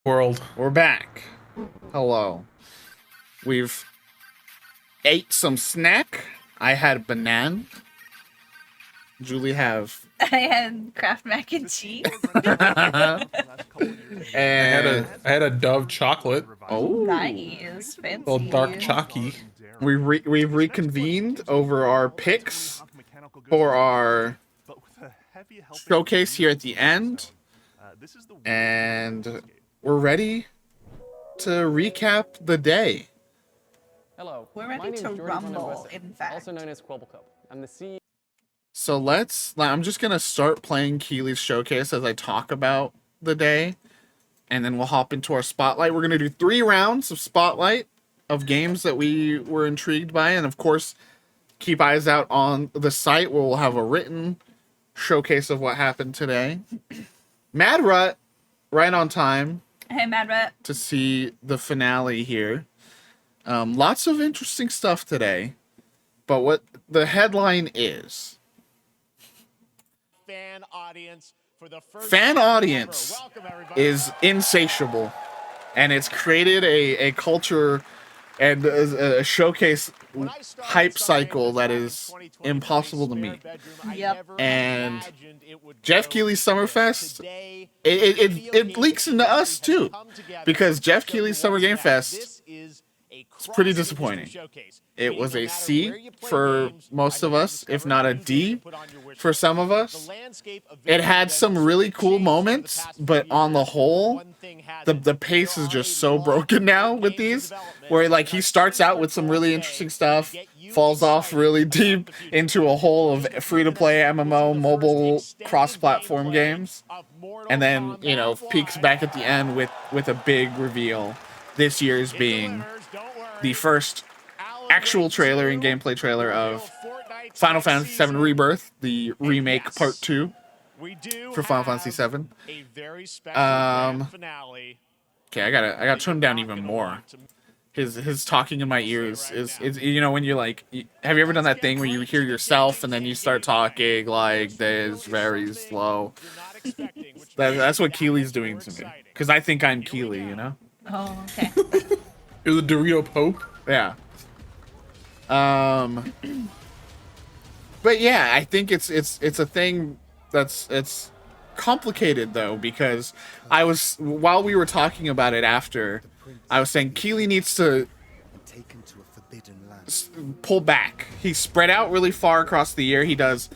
World. We're back. Hello. We've ate some snack. I had banana. Julie have. I had Kraft mac and cheese. And I had a Dove chocolate, oh, Nice, fancy. little dark chalky. we've reconvened over our picks for our showcase here at the end, and we're ready to recap the day. Hello. We're my ready name to is Jordan van der rumble, Westen, in fact. Also known as Quabblecup. I'm the CEO. So I'm just gonna start playing Keighley's showcase as I talk about the day, and then we'll hop into our spotlight. We're gonna do 3 rounds of spotlight of games that we were intrigued by, and of course, keep eyes out on the site where we'll have a written showcase of what happened today. Mad Rut, right on time Hey, Mad Rat. to see the finale here. Lots of interesting stuff today, but what the headline is. Fan audience for the first Fan time audience ever. Welcome, everybody. is insatiable, and it's created a culture and a showcase When I started hype Sunday cycle that back in is 2023 impossible to spare meet. bedroom, I Yep. never And imagined it would Geoff go Keighley's to this. Summerfest, Today, it leaks into us has too, come together because to Geoff show Keighley's you Summer what's Game next. Fest, This is a it's pretty cross-industry disappointing. showcase. It Meaning was no a matter C where you play for games, most I of can us, if discover not a new things to D put on your wish for list. some of us. The landscape of It video had games some has really cool changed over the moments, past few but on the years. whole, One thing has the it. pace There is are just a so lot broken of now great with games in these, development, where like and he our starts out team with some goal really today interesting is to stuff, get you falls off excited really about deep the future. into a hole of Just a few free-to-play minutes ago, MMO, this is the mobile first extended cross-platform gameplay games, of Mortal and then, you know, Kombat peaks Live. back at the end with a big reveal. This year's It being delivers, don't worry. the first Alan actual Wake trailer 2 and gameplay trailer will of reveal Fortnite's Final next Fantasy VII season. Rebirth, the remake yes, part 2 we do for Final Fantasy have VII. a very special grand finale. Okay, I gotta that turn you're down not even gonna more. want to His talking in my ears right is now. you know, when you're like, have you ever done that thing where you hear yourself and then you start talking like this very slow? You're not expecting, which That's what makes it Keighley's that doing much to me, more exciting. because I think I'm Here we Keighley, go. you know? Oh, okay. You're the Dorito Pope. Yeah. But yeah, I think it's a thing it's complicated though, because while we were talking about it after, I was saying Keighley needs to Taken to a forbidden land. pull back. He's spread out really far across the year. He does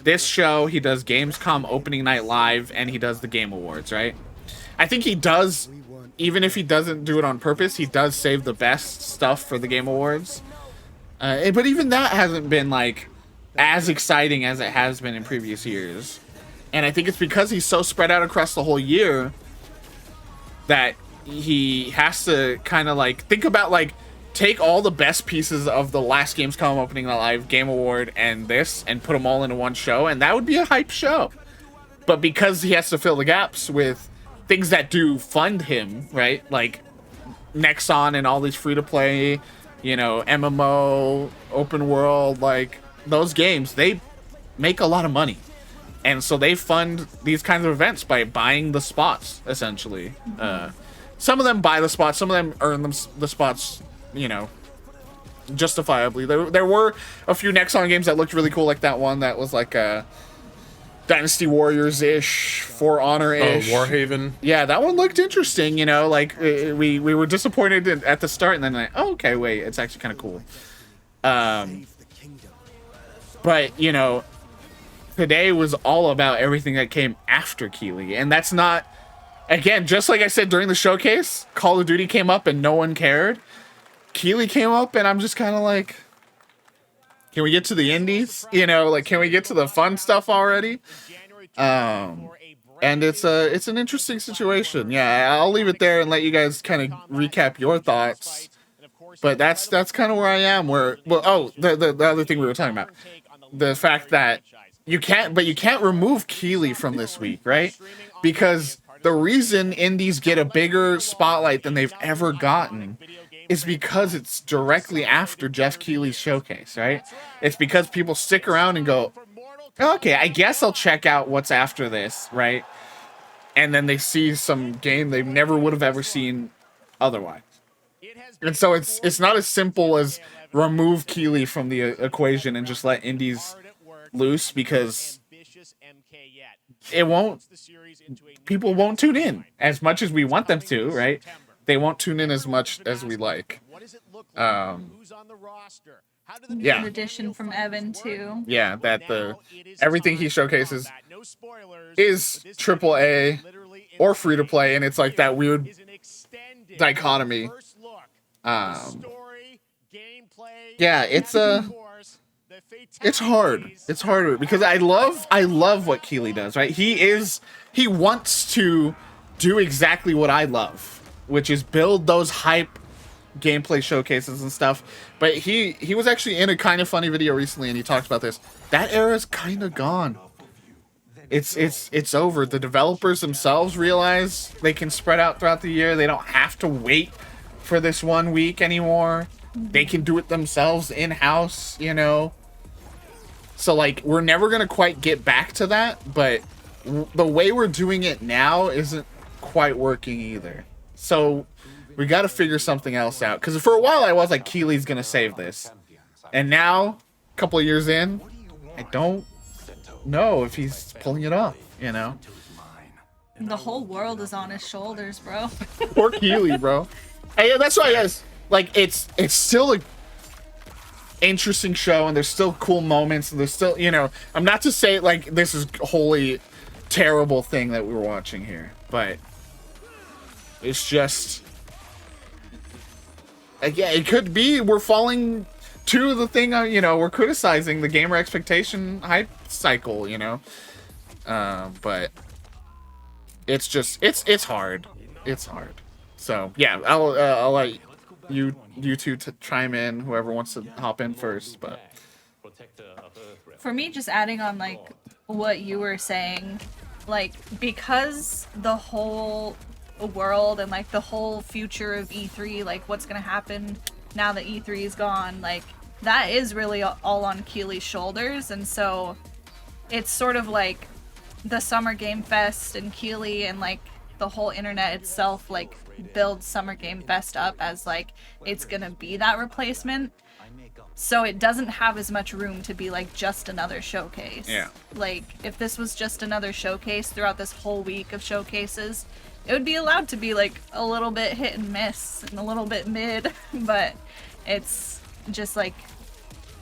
this show, he does Gamescom opening night live, and he does the Game Awards, right? I think he does, even if he doesn't do it on purpose, he does save the best stuff for the Game Awards. But even that hasn't been like as exciting as it has been in previous years. And I think it's because he's so spread out across the whole year that he has to kind of like think about like take all the best pieces of the last Gamescom opening night live, Game Award, and this, and put them all into one show, and that would be a hype show. But because he has to fill the gaps with things that do fund him, right? Like Nexon and all these free-to-play, you know, MMO, open world, like those games, they make a lot of money. And so they fund these kinds of events by buying the spots, essentially. Some of them buy the spots, some of them earn the spots, you know, justifiably. There were a few Nexon games that looked really cool, like that one that was like a Dynasty Warriors-ish, For Honor-ish. Warhaven. Yeah, that one looked interesting, you know, like we were disappointed at the start, and then like, oh, okay, wait, it's actually kind of cool. Save the kingdom. But, you know, today was all about everything that came after Keighley, and that's not, again, just like I said during the showcase, Call of Duty came up and no one cared. Keighley came up, and I'm just kind of like, can we get to the indies? You know, like, can we get to the fun stuff already? And it's an interesting situation. Yeah, I'll leave it there and let you guys kind of recap your thoughts. But that's kind of where I am. The other thing we were talking about, the fact that you can't remove Keighley from this week, right? Because the reason indies get a bigger spotlight than they've ever gotten is because it's directly after Geoff Keighley's showcase, right? It's because people stick around and go, okay, I guess I'll check out what's after this, right? and then they see some game they never would have ever seen otherwise. And so it's not as simple as remove Keighley from the equation and just let indies loose, because it won't, people won't tune in as much as we want them to, right? They won't tune in as much as we like. An Yeah, addition from Evan too. yeah, that the everything he showcases is AAA or free to play, and it's like that weird dichotomy. Yeah, it's hard. It's hard because I love what Keighley does, right? He wants to do exactly what I love, which is build those hype gameplay showcases and stuff. But he was actually in a kind of funny video recently, and he talked about this. That era's kind of gone. It's over. The developers themselves realize they can spread out throughout the year. They don't have to wait for this 1 week anymore. They can do it themselves in-house, you know? So, like, we're never going to quite get back to that, but the way we're doing it now isn't quite working either. So, we got to figure something else out. Because for a while, I was like, Keighley's going to save this. And now, a couple of years in, I don't know if he's pulling it off, you know? The whole world is on his shoulders, bro. Poor Keighley, bro. Hey, that's why, guys. Like, it's still a interesting show, and there's still cool moments, and there's still, you know, I'm not to say like this is a wholly terrible thing that we were watching here, but it's just, yeah, it could be we're falling to the thing, you know, we're criticizing the gamer expectation hype cycle, you know, but it's just, it's hard. It's hard. So yeah, I'll let you two to chime in, whoever wants to hop in first. But For me, just adding on like what you were saying, like because the whole world and like the whole future of E3, like what's gonna happen now that E3 is gone, like that is really all on Keighley's shoulders. And so it's sort of like the Summer Game Fest and Keighley and like the whole internet itself like builds Summer Game Fest up as like it's gonna be that replacement, so it doesn't have as much room to be like just another showcase. Yeah, like if this was just another showcase throughout this whole week of showcases, it would be allowed to be like a little bit hit and miss and a little bit mid, but it's just like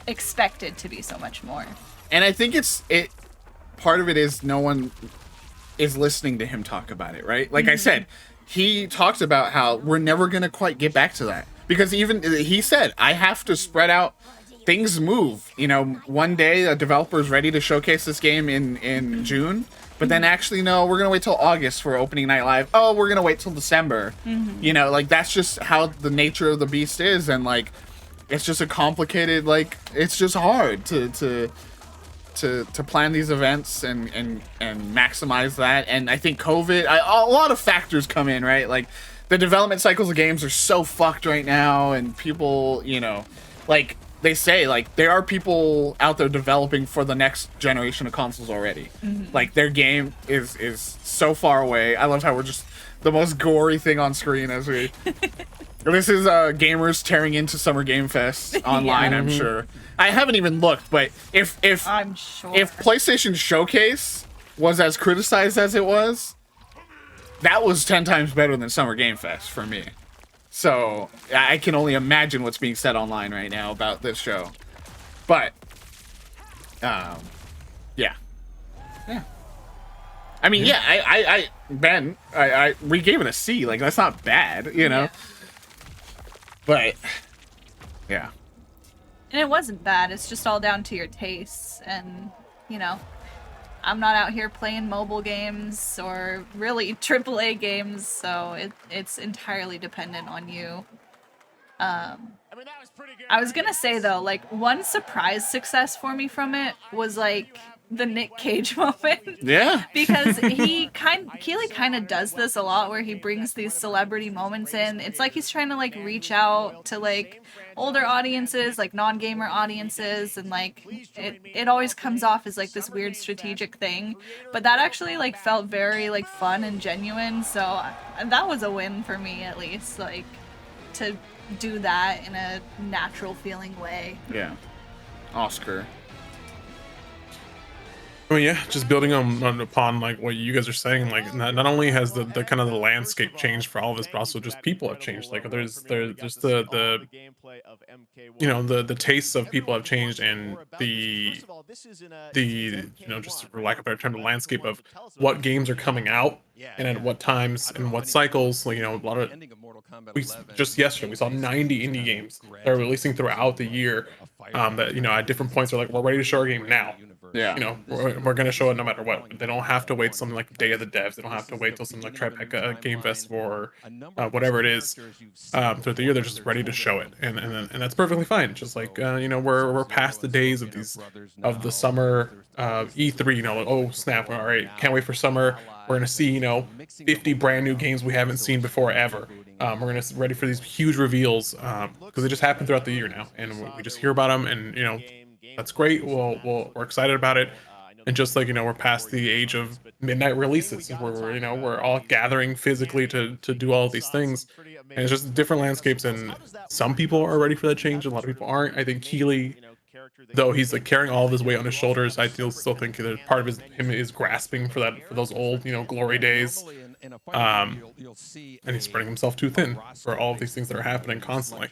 expected to be so much more. and I think it part of it is no one is listening to him talk about it, right? Like I said, he talks about how we're never gonna quite get back to that, because even he said, I have to spread out, things move, you know, one day a developer is ready to showcase this game in June, but then actually no, we're gonna wait till August for opening night live. Oh, we're gonna wait till December. You know, like that's just how the nature of the beast is, and like it's just a complicated, like it's just hard to plan these events and maximize that. And I think COVID, a lot of factors come in, right? Like the development cycles of games are so fucked right now, and people, you know, like they say, like there are people out there developing for the next generation of consoles already. Like their game is so far away. I love how we're just the most gory thing on screen as we this is gamers tearing into Summer Game Fest online. I'm sure. I haven't even looked, but if I'm sure if PlayStation Showcase was as criticized as it was, that was 10 times better than Summer Game Fest for me. So I can only imagine what's being said online right now about this show. But yeah. I mean, yeah, I Ben, we gave it a C. Like that's not bad, you know. Yeah. But yeah. And it wasn't bad. It's just all down to your tastes. And, you know, I'm not out here playing mobile games or really AAA games, so it's entirely dependent on you. I mean, that was pretty good. I was gonna say, though, like, one surprise success for me from it was, like, the Nick Cage moment. Yeah. Because Keighley kind of does this a lot, where he brings these celebrity moments in. It's like he's trying to like reach out to like older audiences, like non-gamer audiences, and like it always comes off as like this weird strategic thing. But that actually like felt very like fun and genuine. So that was a win for me, at least, like to do that in a natural feeling way. Yeah. Oscar. I mean, yeah, just building upon like what you guys are saying, like not only has the kind of the landscape changed for all of us, but also just people have changed. Like there's just the you know the tastes of people have changed, and the just for lack of a better term, the landscape of what games are coming out and at what times and what cycles. Like, a lot of just yesterday we saw 90 indie games that are releasing throughout the year. That at different points are like, we're ready to show our game now. Yeah. We're gonna show it no matter what. They don't have to wait something like Day of the Devs. They don't have to wait till something like Tribeca Game Festival or whatever it is. Throughout the year, they're just ready to show it, and that's perfectly fine. Just like we're past the days of the summer E3. Like, oh snap! All right, can't wait for summer. We're gonna see 50 brand new games we haven't seen before ever. We're gonna ready for these huge reveals because they just happen throughout the year now, and we just hear about them, and that's great. We're excited about it. And just like we're past the age of midnight releases, where we're all gathering physically to do all of these things, and it's just different landscapes. And some people are ready for that change, and a lot of people aren't. I think Keighley, though he's like carrying all of his weight on his shoulders, I still think that part of him is grasping for those old glory days. And he's spreading himself too thin for all of these things that are happening constantly.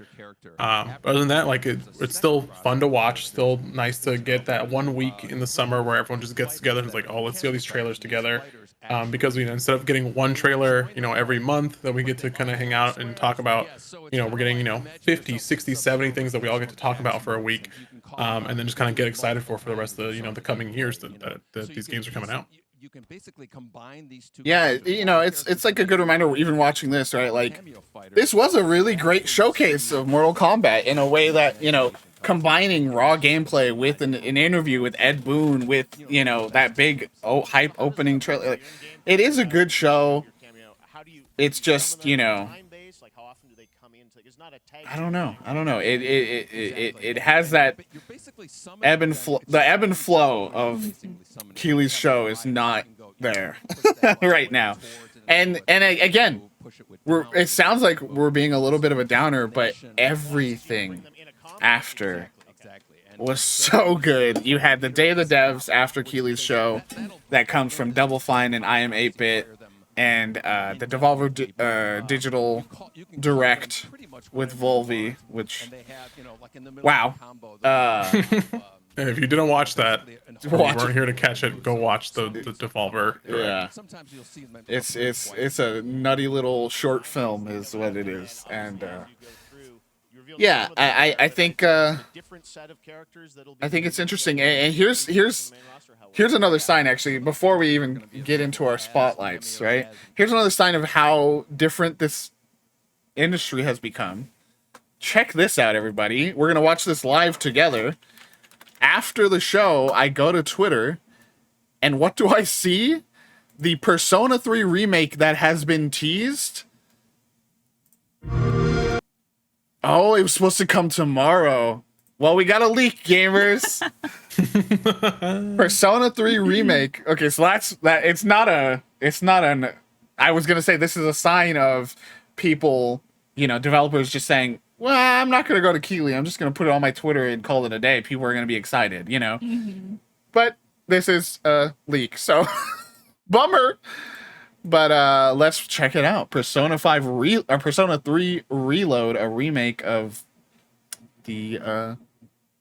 Other than that, like it's still fun to watch. Still nice to get that 1 week in the summer where everyone just gets together and is like, oh, let's see all these trailers together. Because instead of getting one trailer every month that we get to kind of hang out and talk about, we're getting 50, 60, 70 things that we all get to talk about for a week, and then just kind of get excited for the rest of the coming years that these games are coming out. You can basically combine these two. Yeah, it's like a good reminder, even watching this, right? Like, this was a really great showcase of Mortal Kombat in a way that, combining raw gameplay with an interview with Ed Boon, with, that big hype opening trailer. Like, it is a good show. It's just, I don't know. It has that ebb and flow. The ebb and flow of Keighley's show is not there right now. And again, it sounds like we're being a little bit of a downer, but everything after was so good. You had the Day of the Devs after Keighley's show that comes from Double Fine and I Am 8-Bit, and the Devolver digital direct with Volvi, which, wow. If you didn't watch that, you weren't here to catch it, go watch the Devolver. Yeah, it's a nutty little short film is what it is. And yeah, I think it's interesting. And here's another sign, actually, before we even get into our spotlights, right? Here's another sign of how different this industry has become. Check this out, everybody. We're going to watch this live together. After the show, I go to Twitter, and what do I see? The Persona 3 remake that has been teased. Oh, it was supposed to come tomorrow. Well, we got a leak, gamers. Persona 3 remake. Okay, so that. It's not an. I was gonna say this is a sign of people, developers just saying, well, I'm not gonna go to Keighley. I'm just gonna put it on my Twitter and call it a day. People are gonna be excited, Mm-hmm. But this is a leak, so bummer. But let's check it out. Persona 3 Reload, a remake of the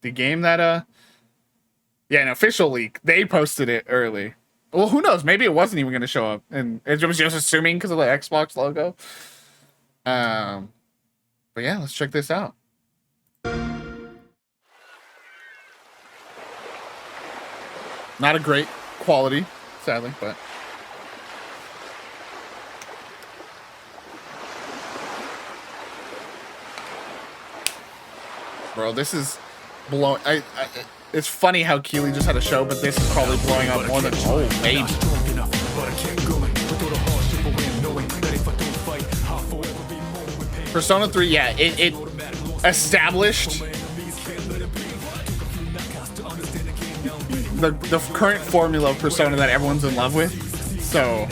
game that an official leak. They posted it early. Well, who knows? Maybe it wasn't even going to show up, and it was just assuming because of the Xbox logo. But yeah, let's check this out. Not a great quality, sadly, but. Bro, this is blown. It's funny how Keighley just had a show, but this is probably blowing up more than maybe. Persona 3, yeah, it established the current formula of Persona that everyone's in love with. So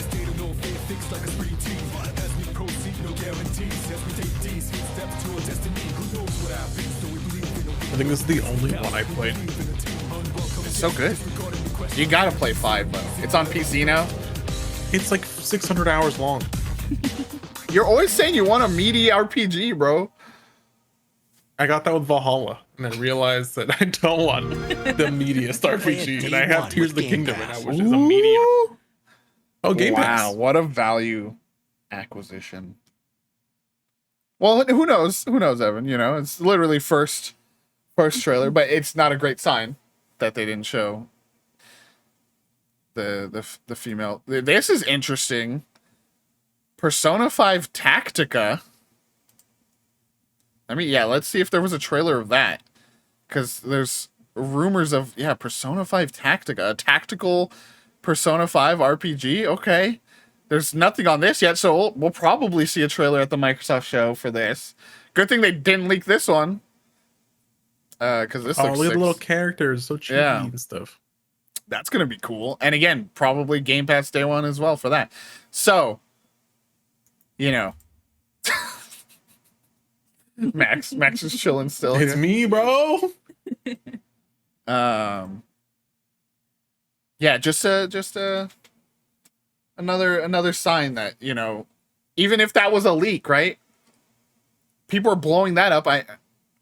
I think this is the only one I played. it's so good. You gotta play 5 though. It's on PC now. It's like 600 hours long. You're always saying you want a meaty RPG, bro. I got that with Valhalla, and I realized that I don't want the meatiest RPG, and I have Tears of the Kingdom right now, which is a medium. Oh, Game Pass. Wow, what a value acquisition. Well, who knows? Who knows, Evan? You know, it's literally first trailer, but it's not a great sign that they didn't show the female. This is interesting. Persona 5 Tactica. I mean, yeah, let's see if there was a trailer of that. Because there's rumors of, yeah, Persona 5 Tactica. A tactical Persona 5 RPG? Okay. There's nothing on this yet, so we'll probably see a trailer at the Microsoft show for this. Good thing they didn't leak this one. Because this looks look at the little characters, so cheap and stuff. That's going to be cool. And again, probably Game Pass day one as well for that. So, you know. Max is chilling still. It's me, bro. Yeah, just another sign that, you know, even if that was a leak, right? People are blowing that up. I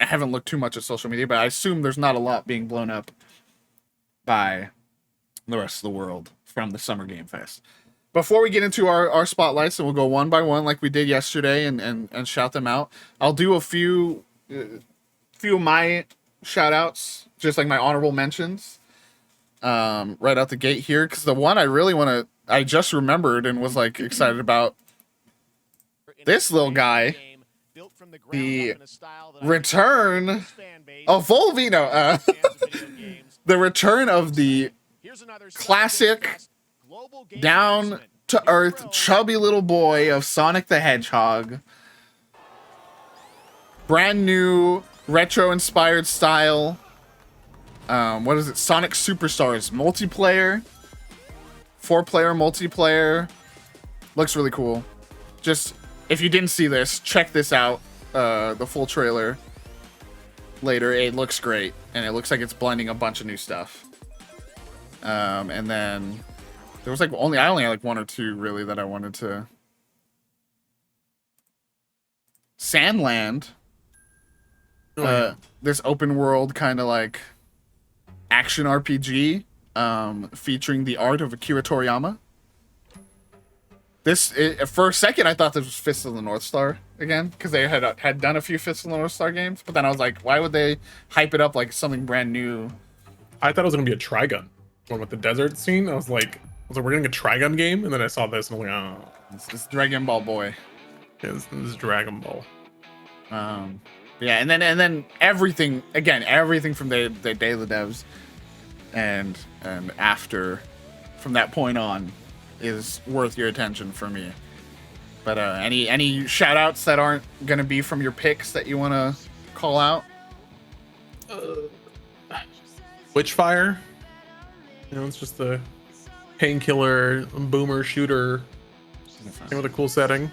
haven't looked too much at social media, but I assume there's not a lot being blown up by the rest of the world from the Summer Game Fest. Before we get into our spotlights, and we'll go one by one like we did yesterday and shout them out, I'll do a few of my shout outs, just like my honorable mentions, right out the gate here, because the one I just remembered and was like excited about, this little guy, the return of Volvino, the return of the classic down to earth chubby little boy of Sonic the Hedgehog. Brand new retro inspired style. What is it? Sonic Superstars multiplayer. 4-player multiplayer. Looks really cool. Just, if you didn't see this, check this out. The full trailer later. It looks great, and it looks like it's blending a bunch of new stuff. And then there was like I only had like one or two really that I wanted to. Sandland. This open world kind of like action RPG, featuring the art of Akira Toriyama. For a second, I thought this was Fist of the North Star again, because they had done a few Fist of the North Star games, but then I was like, why would they hype it up like something brand new? I thought it was gonna be a Trigun one with the desert scene. I was like, we're getting a Trigun game, and then I saw this and I'm like, oh, it's Dragon Ball boy. Yeah, this is Dragon Ball. Yeah, and then everything from the Day of the Devs and after, from that point on, is worth your attention for me. But any shout outs that aren't gonna be from your picks that you want to call out? Witchfire. You know, it's just a painkiller boomer shooter with a cool setting.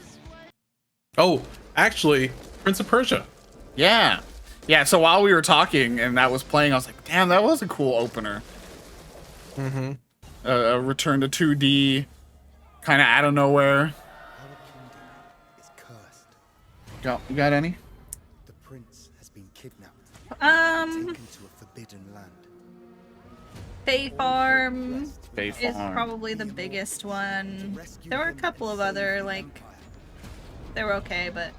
Oh, actually, Prince of Persia. Yeah. So while we were talking and that was playing, I was like, damn, that was a cool opener. Mm-hmm. A return to 2D, kind of out of nowhere. You got any? The prince has been kidnapped. Um, Taken to a forbidden land. Fae Farm Fae is Farm. probably the biggest one. There were a couple of other, like, they were okay, but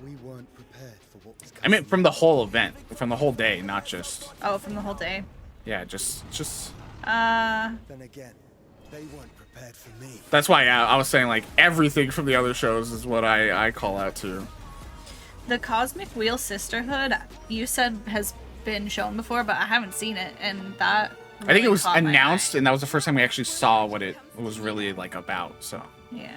We weren't prepared for what was I mean, from the whole event, from the whole day, not just. oh, from the whole day. Yeah, just. Then again, they weren't prepared for me. That's why I was saying, like, everything from the other shows is what I call out to. The Cosmic Wheel Sisterhood, you said has been shown before, but I haven't seen it, and that. I think it really was caught my announced, eye. and that was the first time we actually saw what it was really like about. So Yeah.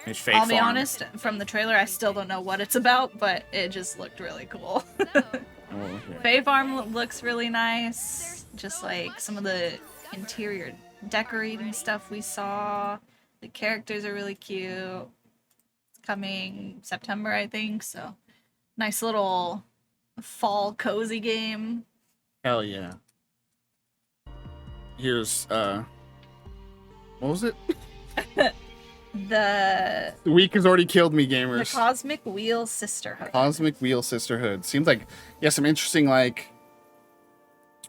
it's Fae I'll be Farm. honest, from the trailer, I still don't know what it's about, but it just looked really cool. Oh, yeah. Fae Farm looks really nice. Just like some of the interior decorating stuff we saw. The characters are really cute. It's coming September, I think, so nice little fall cozy game. Hell yeah. Here's what was it? The The week has already killed me, the gamers. Cosmic Wheel Sisterhood. Cosmic Wheel Sisterhood. Seems like some interesting like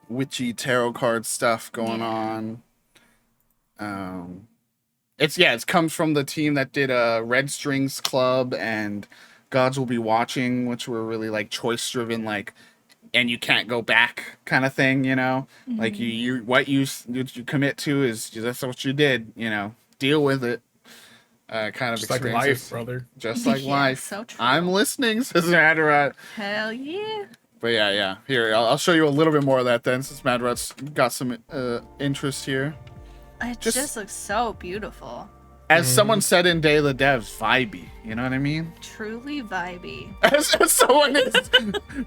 witchy tarot card stuff going on. It comes from the team that did Red Strings Club and Gods Will Be Watching, which were really like choice driven, like, and you can't go back kind of thing, you know. Like you what you commit to is that's what you did, you know. Deal with it. Kind of Just like experiences. life, brother. Just like Yeah, life. so true. I'm listening, says Madrat. Hell yeah. But yeah. Here, I'll show you a little bit more of that then, since Madrat's got some interest here. It Just- just looks so beautiful. As someone said in Day of the Devs, vibey. You know what I mean? Truly vibey. As someone is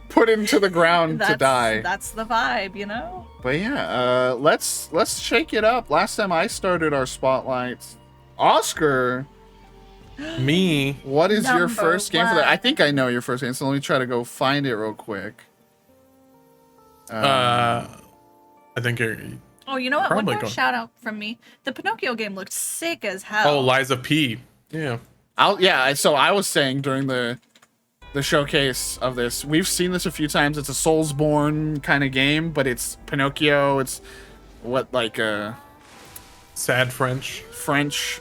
put into the ground to die. That's the vibe, you know? But yeah, let's shake it up. Last time I started our spotlights, Oscar, Me. what is your Number first game for that? one. I think I know your first game, so let me try to go find it real quick. I think you're. Oh, you know what? One Probably more go- shout out from me. The Pinocchio game looked sick as hell. Oh, Liza P. Yeah. So I was saying during the showcase of this, we've seen this a few times. It's a Soulsborne kind of game, but it's Pinocchio. It's what like Sad French. French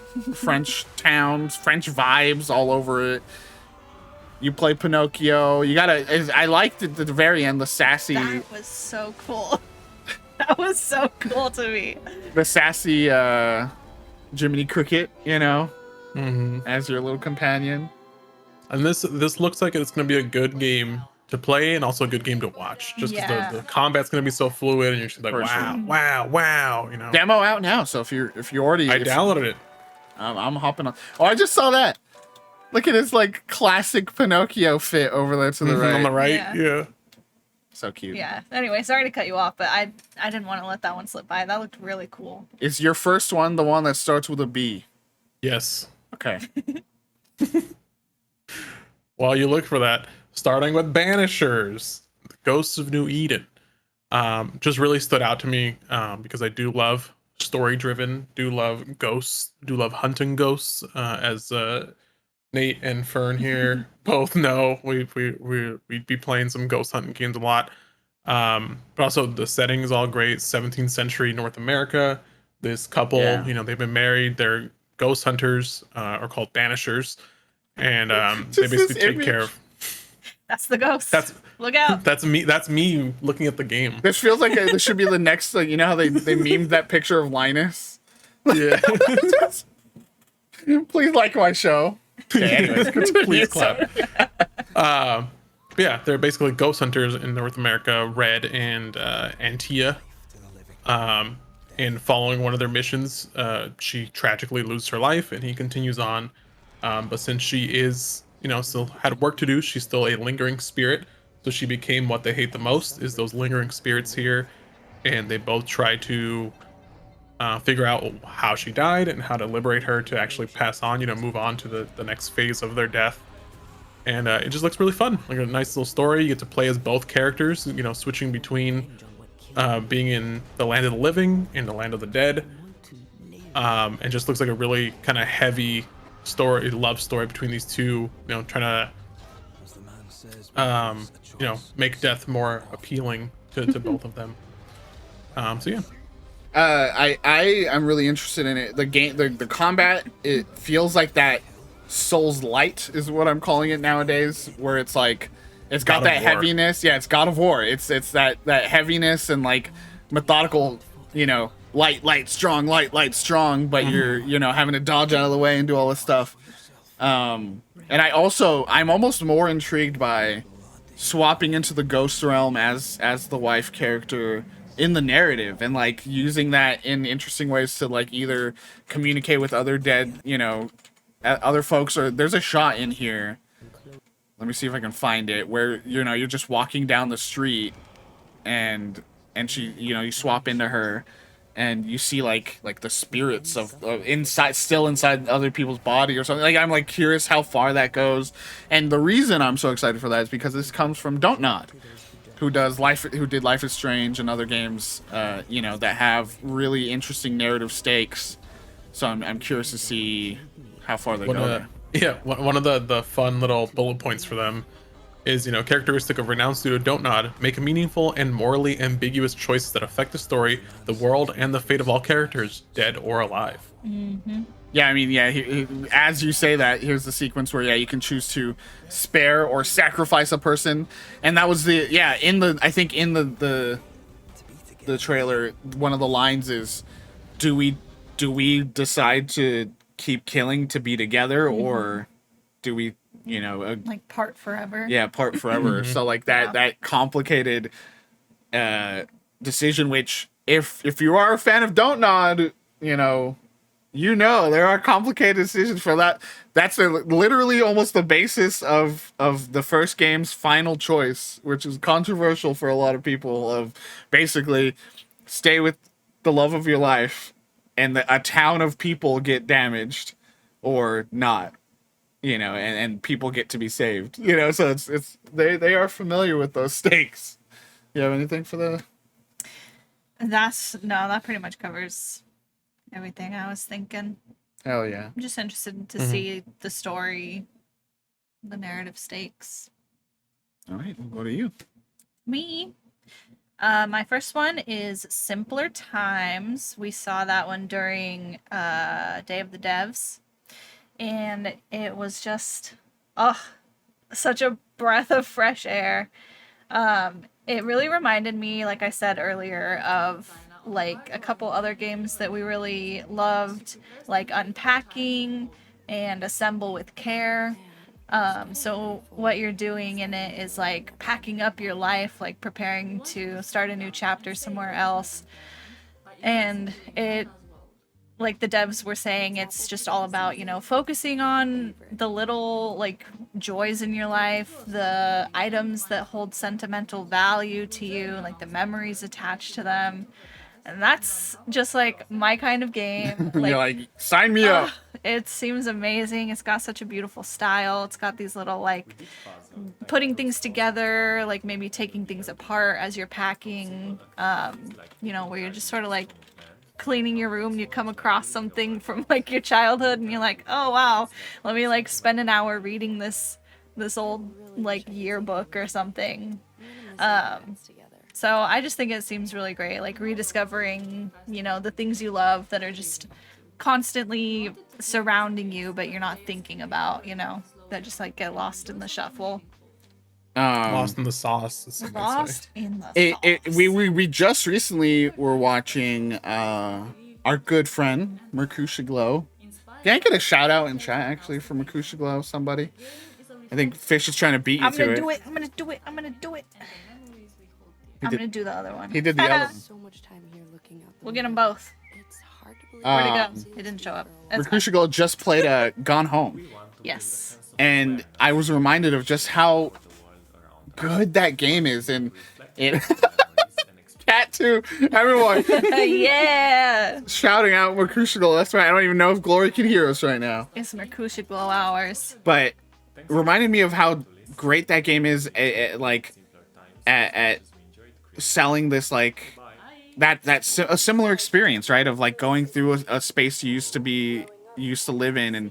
towns, French vibes all over it. You play Pinocchio. You gotta. I liked at the very end the sassy, That was so cool. That was so cool to me. Jiminy Cricket. You know, Mm-hmm. as your little companion. And this looks like it's gonna be a good game to play and also a good game to watch. Just because Yeah. the combat's gonna be so fluid and you're just like, For wow, sure. wow. You know. Demo out now. So if you already, I downloaded it. I'm hopping on. Oh, I just saw that. Look at his like classic Pinocchio fit over there to the Mhm, right. On the right. Yeah. Yeah. So cute. Yeah. Anyway, sorry to cut you off, but I didn't want to let that one slip by. That looked really cool. Is your first one the one that starts with a B? Yes. Okay. While you look for that, starting with Banishers, Ghosts of New Eden, just really stood out to me because I do love story-driven, do love ghosts, do love hunting ghosts, as Nate and Fern here both know. We'd be playing some ghost hunting games a lot. But also the setting is all great. 17th century North America. This couple, Yeah. you know, they've been married. They're ghost hunters, are called Banishers, and they Just basically this take care image. of. That's the ghost. That's Look out. that's me. That's me looking at the game. This feels like this should be the next. Like, you know how they memed that picture of Linus. Yeah. Please like my show. Okay, anyways, continue. Please clap. But yeah, they're basically ghost hunters in North America, Red and Antia. And following one of their missions, she tragically loses her life, and he continues on. But since she is, you know, still had work to do, she's still a lingering spirit. So she became what they hate the most, is those lingering spirits here. And they both try to figure out how she died and how to liberate her to actually pass on, you know, move on to the next phase of their death. And it just looks really fun. Like a nice little story. You get to play as both characters, you know, switching between being in the land of the living and the land of the dead. And just looks like a really kind of heavy story, love story between these two, you know, trying to you know, make death more appealing to both of them. So yeah. I'm really interested in it. The game, the combat, it feels like that Souls Light is what I'm calling it nowadays, where it's like it's got God of that War. heaviness. Yeah, it's God of War. It's that heaviness and like methodical, you know, light, strong, but you're, you know, having to dodge out of the way and do all this stuff. And I'm almost more intrigued by swapping into the ghost realm as the wife character in the narrative, and like using that in interesting ways to like either communicate with other dead, other folks, or there's a shot in here. Let me see if I can find it where you're just walking down the street and she, you swap into her and you see like the spirits of still inside other people's body or something. Like, I'm like curious how far that goes. And the reason I'm so excited for that is because this comes from Don't Nod, who did Life is Strange and other games, that have really interesting narrative stakes. So I'm curious to see how far they go there. Yeah, one of the fun little bullet points for them is, characteristic of renowned studio Don't Nod, make meaningful and morally ambiguous choices that affect the story, the world, and the fate of all characters, dead or alive. Mm-hmm. Yeah, I mean, as you say that, here's the sequence where, you can choose to spare or sacrifice a person. And that was I think in the trailer, one of the lines is, do we decide to keep killing to be together, or do we, like part forever? Yeah, part forever. So like that complicated decision, which if you are a fan of Don't Nod, there are complicated decisions for that. That's literally almost the basis of the first game's final choice, which is controversial for a lot of people, of basically stay with the love of your life and a town of people get damaged, or not, and people get to be saved, so they are familiar with those stakes. You have anything for the... That pretty much covers everything I was thinking. Hell yeah. I'm just interested to see the story, the narrative stakes. All right, we'll go to you. Me. My first one is Simpler Times. We saw that one during Day of the Devs. And it was just, such a breath of fresh air. It really reminded me, like I said earlier, of like a couple other games that we really loved, like Unpacking and Assemble with Care. So what you're doing in it is like packing up your life, like preparing to start a new chapter somewhere else. And it, like the devs were saying, it's just all about, focusing on the little like joys in your life, the items that hold sentimental value to you, like the memories attached to them. And that's just like my kind of game. You're like, sign me up. It seems amazing. It's got such a beautiful style. It's got these little like putting things together, like maybe taking things apart as you're packing, where you're just sort of like cleaning your room, you come across something from like your childhood and you're like, oh wow, let me like spend an hour reading this old like yearbook or something. So I just think it seems really great, like rediscovering, the things you love that are just constantly surrounding you, but you're not thinking about, that just like get lost in the shuffle. Lost in the sauce. As some might say. In the sauce. We just recently were watching our good friend Mercutio Glow. Can I get a shout out in chat actually for Mercutio Glow? Somebody. I think Fish is trying to beat you to it. I'm gonna do it. I'm gonna do the other one. He did the other one. So much time here looking up. We'll get them both. It's hard to believe. Where'd it go? It didn't show up. That's fine. Mercutio Glow just played Gone Home. Yes. And I was reminded of just how good that game is, and it Cat 2, everyone Yeah. shouting out Mercutio Glow. That's right. I don't even know if Glory can hear us right now. It's Mercutio Glow hours. But reminded me of how great that game is at selling this like that's a similar experience, right? Of like going through a space you used to live in and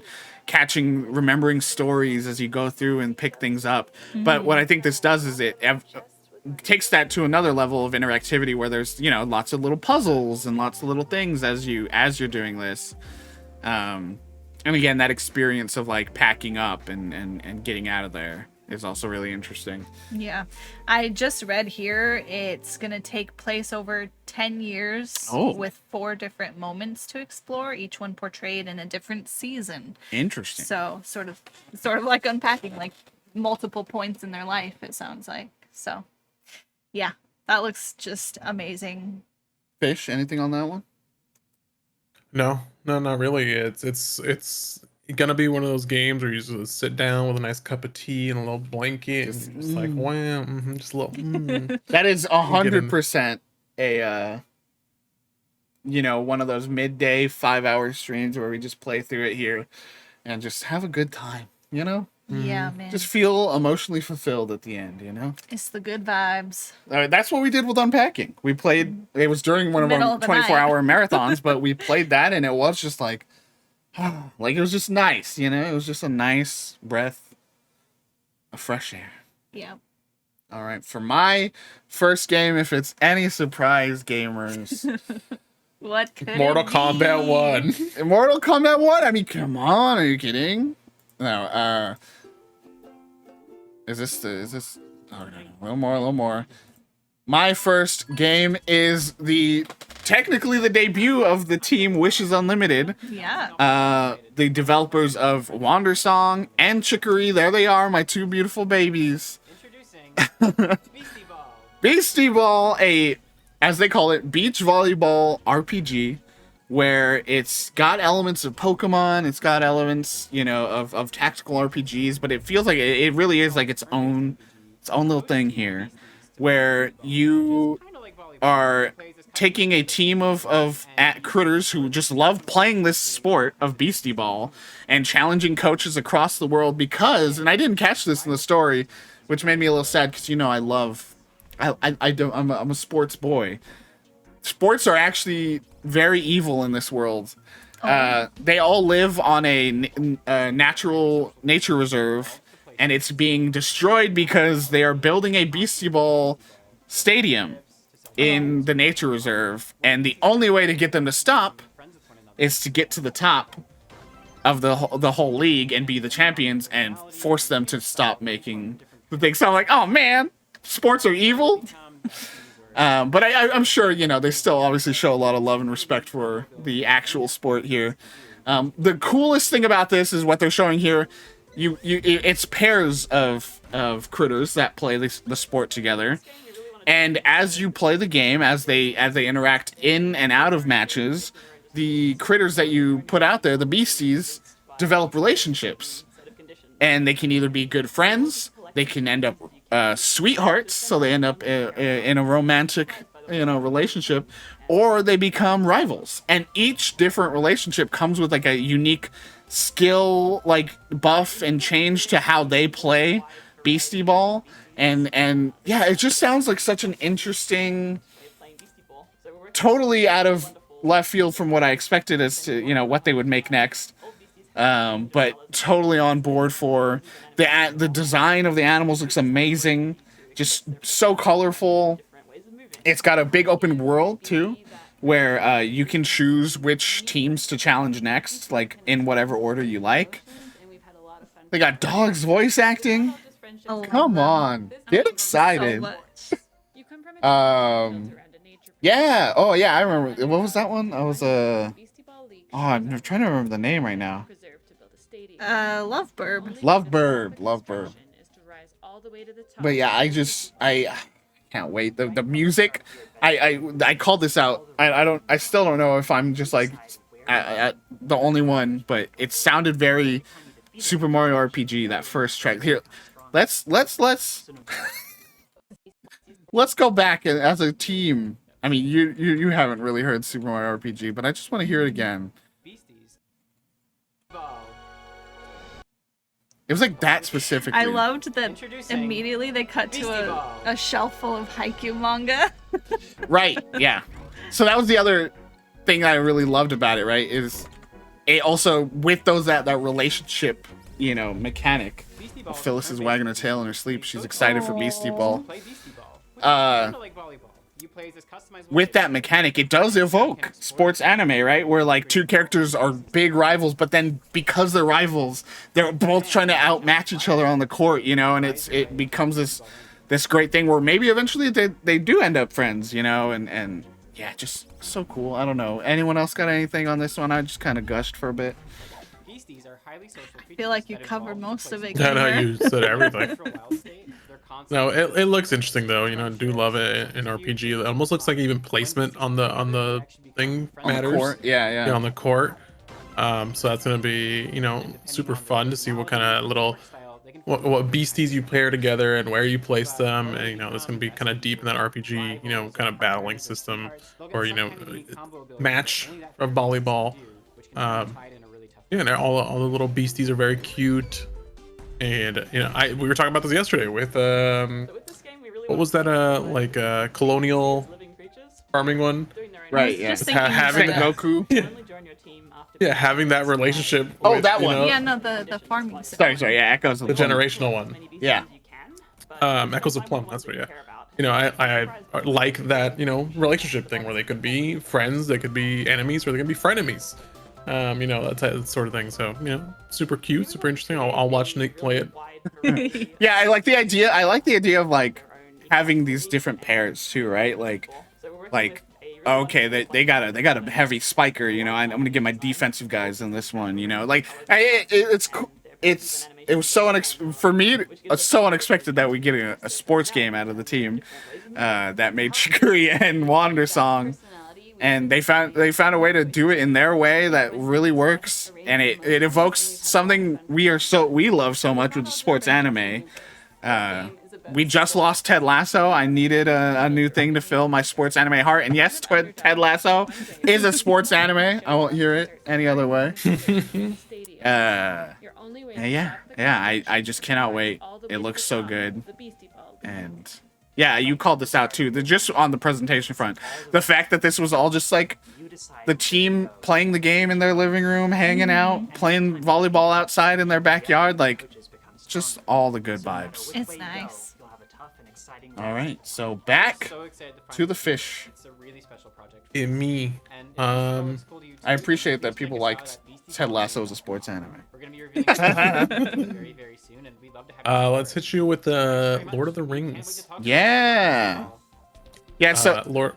remembering stories as you go through and pick things up. Mm-hmm. But what I think this does is it takes that to another level of interactivity where there's, lots of little puzzles and lots of little things as you're doing this. And again, that experience of like packing up and getting out of there is also really interesting. Yeah. I just read here it's going to take place over 10 years with 4 different moments to explore, each one portrayed in a different season. Interesting. So sort of like Unpacking, like multiple points in their life, it sounds like. So yeah, that looks just amazing. Fish, anything on that one? No, not really. It's gonna be one of those games where you just sit down with a nice cup of tea and a little blanket, and you're just like, wow, just a little. That is 100% a one of those midday 5-hour streams where we just play through it here and just have a good time, Yeah, man. just feel emotionally fulfilled at the end, It's the good vibes. That's what we did with Unpacking. We played, it was during one of Middle our of the 24-hour marathons, but we played that and it was just like it was just nice, it was just a nice breath of fresh air. Yeah. All right, for my first game, if it's any surprise, gamers, What could Mortal it be? Kombat 1. Mortal Kombat 1? I mean, come on, are you kidding? No, is this, oh, no, a little more. My first game is technically the debut of the team Wishes Unlimited. Yeah. The developers of Wandersong and Chicory, there they are, my two beautiful babies. Introducing Beastieball, as they call it, beach volleyball RPG, where it's got elements of Pokemon, it's got elements, of tactical RPGs, but it feels like it really is like its own little thing here, where you are taking a team of critters who just love playing this sport of Beastieball and challenging coaches across the world because, and I didn't catch this in the story, which made me a little sad because I'm a sports boy. Sports are actually very evil in this world. They all live on a natural nature reserve, and it's being destroyed because they are building a Beastieball stadium in the nature reserve, and the only way to get them to stop is to get to the top of the whole league and be the champions and force them to stop making the thing. So I'm like, oh man, sports are evil. But I'm sure, they still obviously show a lot of love and respect for the actual sport here. The coolest thing about this is what they're showing here. It's pairs of critters that play the sport together. And as you play the game, as they interact in and out of matches, the critters that you put out there, the beasties, develop relationships. And they can either be good friends, they can end up sweethearts, so they end up in a romantic, relationship, or they become rivals. And each different relationship comes with like a unique skill, like buff and change to how they play Beastieball. And yeah, it just sounds like such an interesting, totally out of left field from what I expected as to, what they would make next. But totally on board for the design of the animals looks amazing, just so colorful. It's got a big open world too, where you can choose which teams to challenge next, like in whatever order you like. They got dogs voice acting. Come on, get excited. Yeah. Oh yeah, I remember. What was that one? I was I'm trying to remember the name right now. Loveburb. But yeah, I can't wait. The music, I called this out. I still don't know if I'm just like the only one, but it sounded very Super Mario RPG, that first track. Here, let's let's go back as a team. I mean, you haven't really heard Super Mario RPG, but I just want to hear it again. It was like that specifically. I loved that immediately they cut to a shelf full of Haikyuu manga. Right, yeah. So that was the other thing I really loved about it, right? Is it also with that relationship, mechanic. Phyllis is wagging her tail in her sleep. She's excited for Beastieball. With that mechanic, it does evoke sports anime, right? Where like two characters are big rivals, but then because they're rivals, they're both trying to outmatch each other on the court, and it becomes this great thing where maybe eventually they do end up friends, and yeah, just so cool. I don't know. Anyone else got anything on this one? I just kind of gushed for a bit. I feel like you covered most of it. I know Gamer. you said everything. No, it looks interesting though. You know, I do love it in RPG. It almost looks like even placement on the thing On the matters. court. Yeah. On the court. So that's gonna be, you know, super fun to see what kind of little what beasties you pair together and where you place them, and you know, it's gonna be kind of deep in that RPG, you know, kind of battling system, or you know, match of volleyball. Yeah, and all the little beasties are very cute, and you know, we were talking about this yesterday with what was that like colonial farming one? Right. Yeah. Just thinking of having that. Goku. Yeah, having that relationship. Oh, with, that you one. know, Yeah, no, the farming. sim. Sorry. Yeah, Echoes of the Plum. generational one. Yeah. Echoes of Plum. That's what. Yeah. You know, I like that, you know, relationship thing where they could be friends, they could be enemies, or they could be frenemies. You know, that sort of thing. So, you know, super cute, super interesting. I'll watch Nick play it. Yeah, I like the idea. I like the idea of like having these different pairs too, right? Like, okay, they got a heavy spiker, you know. I'm gonna get my defensive guys in this one, you know. Like, it was so for me, it's so unexpected that we get a sports game out of the team that made Shikuri and Wandersong, and they found a way to do it in their way that really works, and it evokes something we love so much with the sports anime. We just lost Ted Lasso. I needed a new thing to fill my sports anime heart. And yes, Ted Lasso is a sports anime. I won't hear it any other way. Yeah. I just cannot wait. It looks so good. And yeah, you called this out too. Just on the presentation front, the fact that this was all just like the team playing the game in their living room, hanging out, playing volleyball outside in their backyard, like just all the good vibes. It's nice. All right, so back to the fish. In me. I appreciate that people liked Ted Lasso as a sports anime. Let's hit you with the Lord of the Rings. Yeah. So Lord.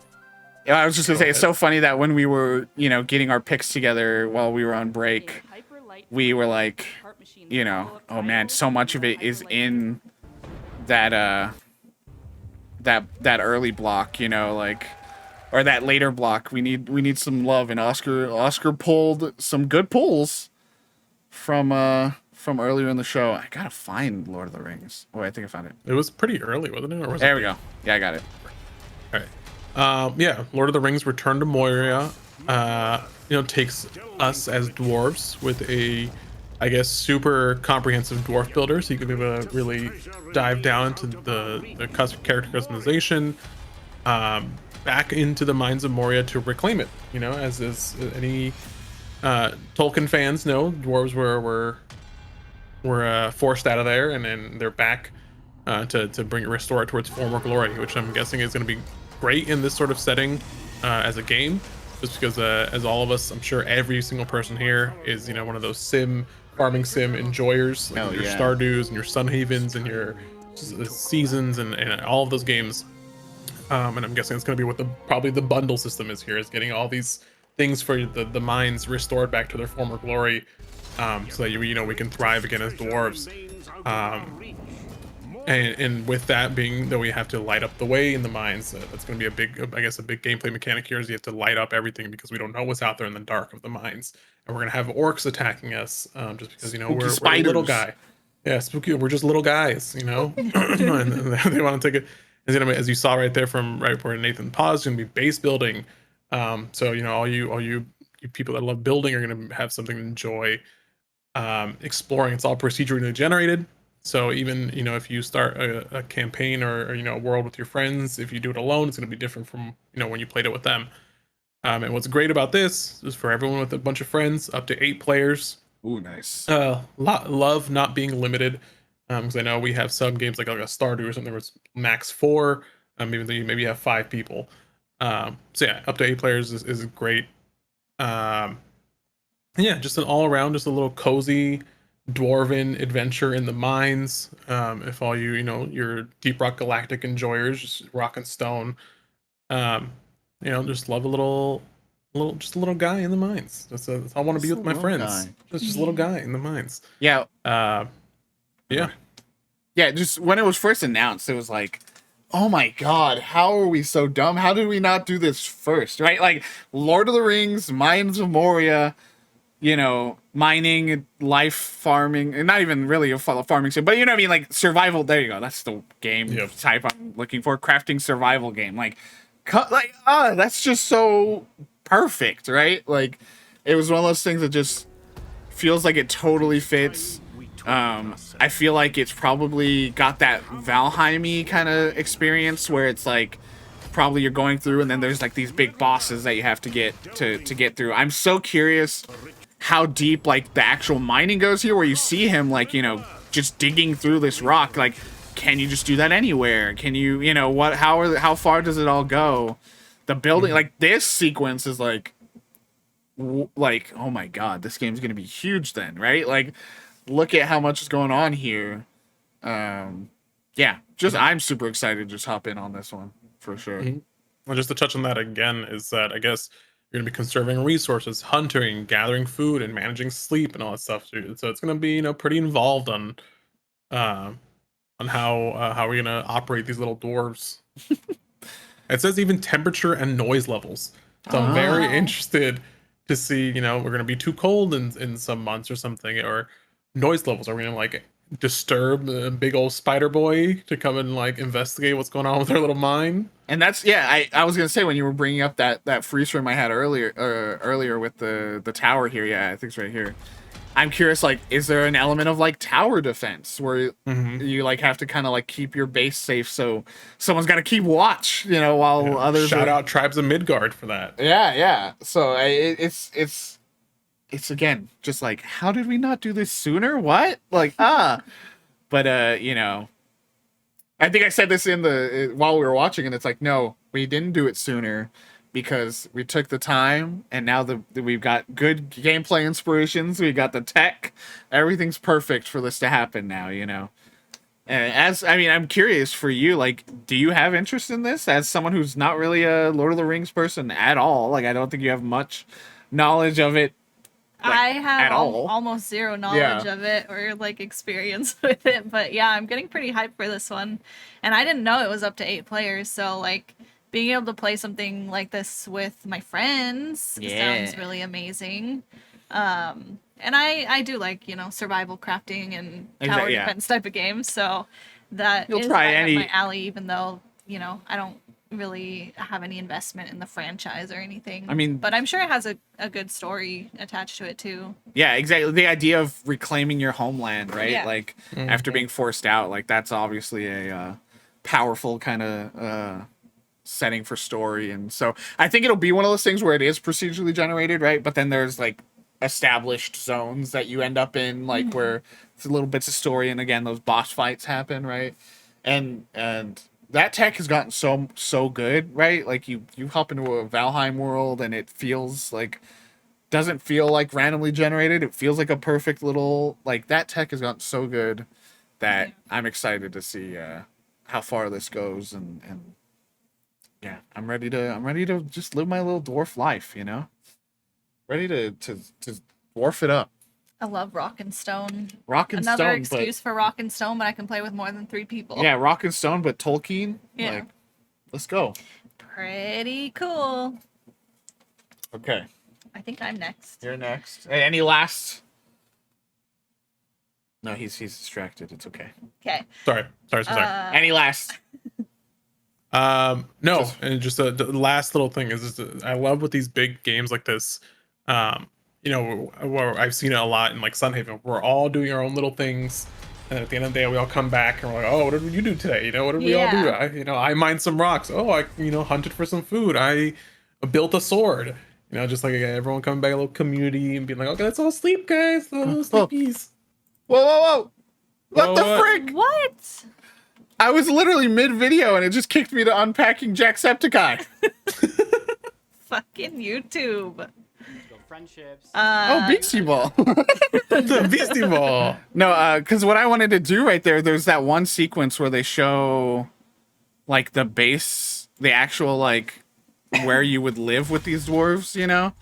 I was just gonna say, it's so funny that when we were, you know, getting our picks together while we were on break, we were like, you know, oh man, so much of it is in that that early block, you know, like, or that later block. We need some love, and Oscar pulled some good pulls from earlier in the show. I gotta find Lord of the Rings. Oh, I think I found it. It was pretty early, wasn't it? Or was There it we go. Yeah, I got it. All right. Yeah, Lord of the Rings Return to Moria, you know, takes us as dwarves with a, I guess, super comprehensive dwarf builder, so you can be able to really dive down into the character customization, back into the mines of Moria to reclaim it. You know, as any Tolkien fans know, dwarves were forced out of there, and then they're back to restore it towards former glory, which I'm guessing is going to be great in this sort of setting as a game, just because as all of us, I'm sure every single person here is, you know, one of those farming sim enjoyers, like your Stardew's and your Sunhavens and your Seasons and all of those games. And I'm guessing it's going to be what probably the bundle system is here, is getting all these things for the mines restored back to their former glory, so that you know, we can thrive again as dwarves. And with that being that we have to light up the way in the mines, that's going to be a big gameplay mechanic here, is you have to light up everything because we don't know what's out there in the dark of the mines, and we're going to have orcs attacking us, just because, you know, we're a little guy. Yeah, spooky. We're just little guys, you know, and they want to take it. As you saw right there from right where Nathan paused, going to be base building. So, you know, all you people that love building are going to have something to enjoy exploring. It's all procedurally generated. So even, you know, if you start a campaign or, you know, a world with your friends, if you do it alone, it's going to be different from, you know, when you played it with them. And what's great about this is for everyone with a bunch of friends, up to 8 players. Ooh, nice. Love not being limited, because I know we have some games like a Stardew or something where it's max 4. Maybe you have 5 people. So yeah, up to 8 players is great. Yeah, just an all around, just a little cozy dwarven adventure in the mines. If all you know, your Deep Rock Galactic enjoyers, just rock and stone, you know, just love a little just a little guy in the mines. I want to be Just with a my little friends. guy. Just a little guy in the mines. Yeah, Yeah. yeah. Just when it was first announced, it was like, oh my god, how are we so dumb? How did we not do this first? Right? Like Lord of the Rings, Mines of Moria, you know, mining, life farming, and not even really a farming sim, but you know what I mean, like survival. There you go. That's the game Yep. type I'm looking for. Crafting survival game. Like, that's just so perfect, right? Like, it was one of those things that just feels like it totally fits. I feel like it's probably got that Valheim-y kind of experience where it's like probably you're going through and then there's like these big bosses that you have to get to get through. I'm so curious how deep like the actual mining goes here, where you see him like, you know, just digging through this rock. Like, can you just do that anywhere? Can you, you know, how far does it all go? The building, like this sequence is like, oh my god, this game's gonna be huge then, right? Like, look at how much is going on here. Yeah, just I'm super excited to just hop in on this one for sure. Well, just to touch on that again, is that I guess you're gonna be conserving resources, hunting, gathering food, and managing sleep and all that stuff too. So it's gonna be, you know, pretty involved on how we're gonna operate these little dwarves. It says even temperature and noise levels. So I'm very interested to see, you know, we're gonna be too cold in some months or something, or noise levels. Are we gonna like disturb the big old spider boy to come and like investigate what's going on with our little mine? And that's, yeah, I was gonna say, when you were bringing up that freeze frame I had earlier with the tower here, yeah, I think it's right here. I'm curious, like, is there an element of like tower defense where you like have to kind of like keep your base safe, so someone's got to keep watch, you know, while others Shout out Tribes of Midgard for that. Yeah. So it's again just like, how did we not do this sooner? What? Like, but you know, I think I said this in the while we were watching, and it's like, no, we didn't do it sooner because we took the time, and now we've got good gameplay inspirations, we got the tech, everything's perfect for this to happen now, you know. And I'm curious for you, like, do you have interest in this as someone who's not really a Lord of the Rings person at all? Like, I don't think you have much knowledge of it. Like, I have at all. almost zero knowledge of it or like experience with it, but yeah, I'm getting pretty hyped for this one. And I didn't know it was up to 8 players, so like being able to play something like this with my friends sounds really amazing. And I do like, you know, survival crafting and tower defense type of games, so that You'll is try right up any my alley, even though, you know, I don't really have any investment in the franchise or anything. I mean, but I'm sure it has a good story attached to it too. Yeah, exactly. The idea of reclaiming your homeland, right? Yeah. Like, after being forced out, like, that's obviously a powerful kind of setting for story. And so I think it'll be one of those things where it is procedurally generated, right? But then there's like established zones that you end up in, like where it's little bits of story, and again, those boss fights happen, right? And that tech has gotten so good, right? Like, you hop into a Valheim world and it feels like, doesn't feel like randomly generated. It feels like a perfect little, like, that tech has gotten so good that I'm excited to see how far this goes, and yeah, I'm ready to just live my little dwarf life, you know? Ready to dwarf it up. I love Rock and Stone. Rock and Another Stone, excuse for Rock and Stone, but I can play with more than 3 people. Yeah, Rock and Stone, but Tolkien. Yeah. Like, let's go. Pretty cool. Okay, I think I'm next. you're next. Hey, any last? No, he's distracted. It's okay. Okay. Sorry. Any last? No, and just the last little thing is just, I love with these big games like this. You know, where I've seen it a lot in like Sunhaven. We're all doing our own little things, and at the end of the day, we all come back and we're like, "Oh, what did you do today? You know, what did we all do? I mined some rocks. Oh, I hunted for some food. I built a sword. You know, just like everyone coming back, a little community, and being like, okay, let's all sleep, guys. Little sleepies. Whoa! What the frick? What? I was literally mid-video and it just kicked me to Unpacking Jacksepticeye. Fucking YouTube. Friendships. Oh, Beastieball. The Beastieball. No, because what I wanted to do right there's that one sequence where they show, like, the base, the actual, like, where you would live with these dwarves, you know.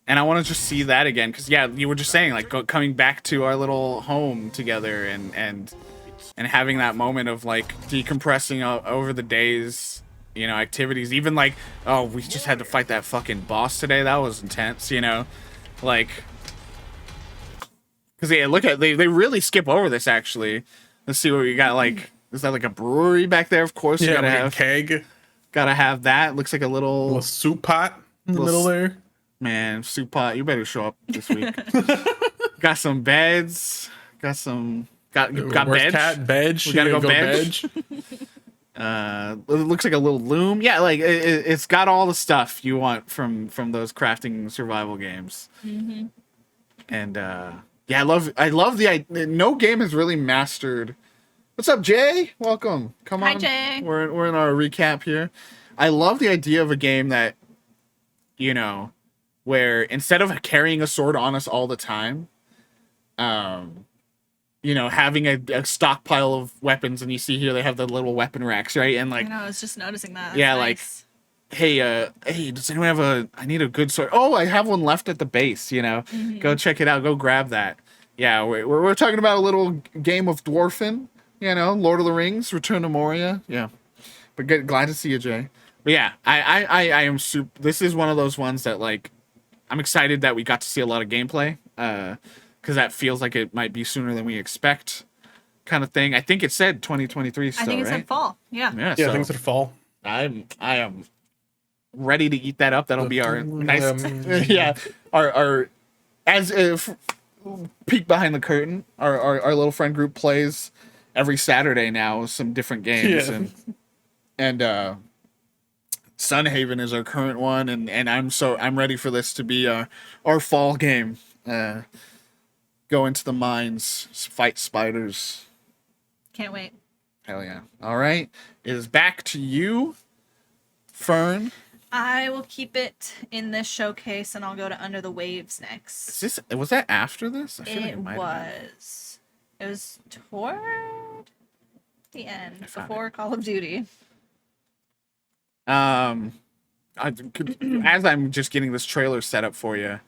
And I want to just see that again, because yeah, you were just saying like coming back to our little home together and having that moment of like decompressing over the days, you know, activities. Even like, oh, we just had to fight that fucking boss today. That was intense, you know, like. Because yeah, look at they really skip over this actually. Let's see what we got. Like, is that like a brewery back there? Of course, you Yeah, gotta like have a keg, gotta have that. Looks like a little soup pot in the middle there. Man, soup pot, you better show up this week. Got some beds. Got Where's beds. Cat? Bedge. We gotta You go bedge. It looks like a little loom. Yeah, like it's got all the stuff you want from those crafting survival games. Mm-hmm. And yeah, I love the no game has really mastered. What's up, Jay? Welcome. Come on. Hi, Jay. We're in our recap here. I love the idea of a game that, you know, where instead of carrying a sword on us all the time, you know, having a stockpile of weapons, and you see here they have the little weapon racks, right? And like, I know, I was just noticing that. yeah, That's nice. hey, does anyone have I need a good sword. Oh, I have one left at the base, you know. Mm-hmm. Go check it out. Go grab that. Yeah, we're talking about a little game of dwarfing, you know, Lord of the Rings, Return to Moria. Yeah. But glad to see you, Jay. But yeah, I am super. This is one of those ones that like, I'm excited that we got to see a lot of gameplay, because that feels like it might be sooner than we expect, kind of thing. I think it said 2023 still, I think it right? said fall. Yeah. Yeah, Yeah, so things that fall. I am ready to eat that up. That'll be our nice, Yeah. our as if peek behind the curtain. Our little friend group plays every Saturday now some different games, Yeah. and Sunhaven is our current one, and I'm ready for this to be our fall game. Go into the mines, fight spiders. Can't wait. Hell yeah! All right, it is back to you, Fern. I will keep it in this showcase, and I'll go to Under the Waves next. Was that after this? I feel like It might have been. was. It was toward the end, I found before Call of Duty. As I'm just getting this trailer set up for you,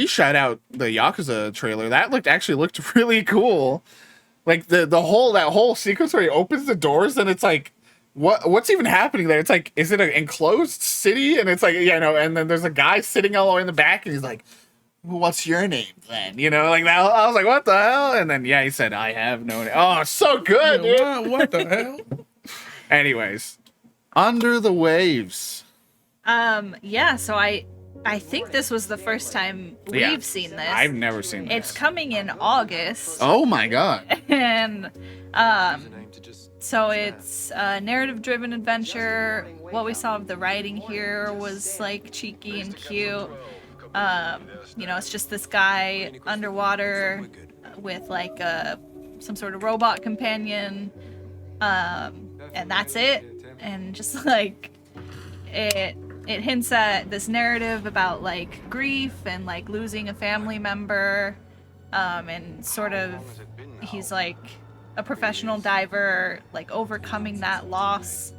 shout out the Yakuza trailer. That looked really cool. Like that whole sequence where he opens the doors and it's like, what's even happening there? It's like, is it an enclosed city? And it's like, you know, and then there's a guy sitting all the way in the back and he's like, what's your name then? You know, like that. I was like, what the hell? And then yeah, he said, I have no name. Oh, so good, dude. What the hell? Anyways, Under the Waves. Yeah, so I think this was the first time we've seen this. I've never seen this. It's coming in August. Oh my god. And so it's a narrative-driven adventure. What we saw of the writing here was like cheeky and cute. You know, it's just this guy underwater with like some sort of robot companion, and that's it. And just like it hints at this narrative about like grief and like losing a family member, and sort of he's like a professional diver, like overcoming that loss.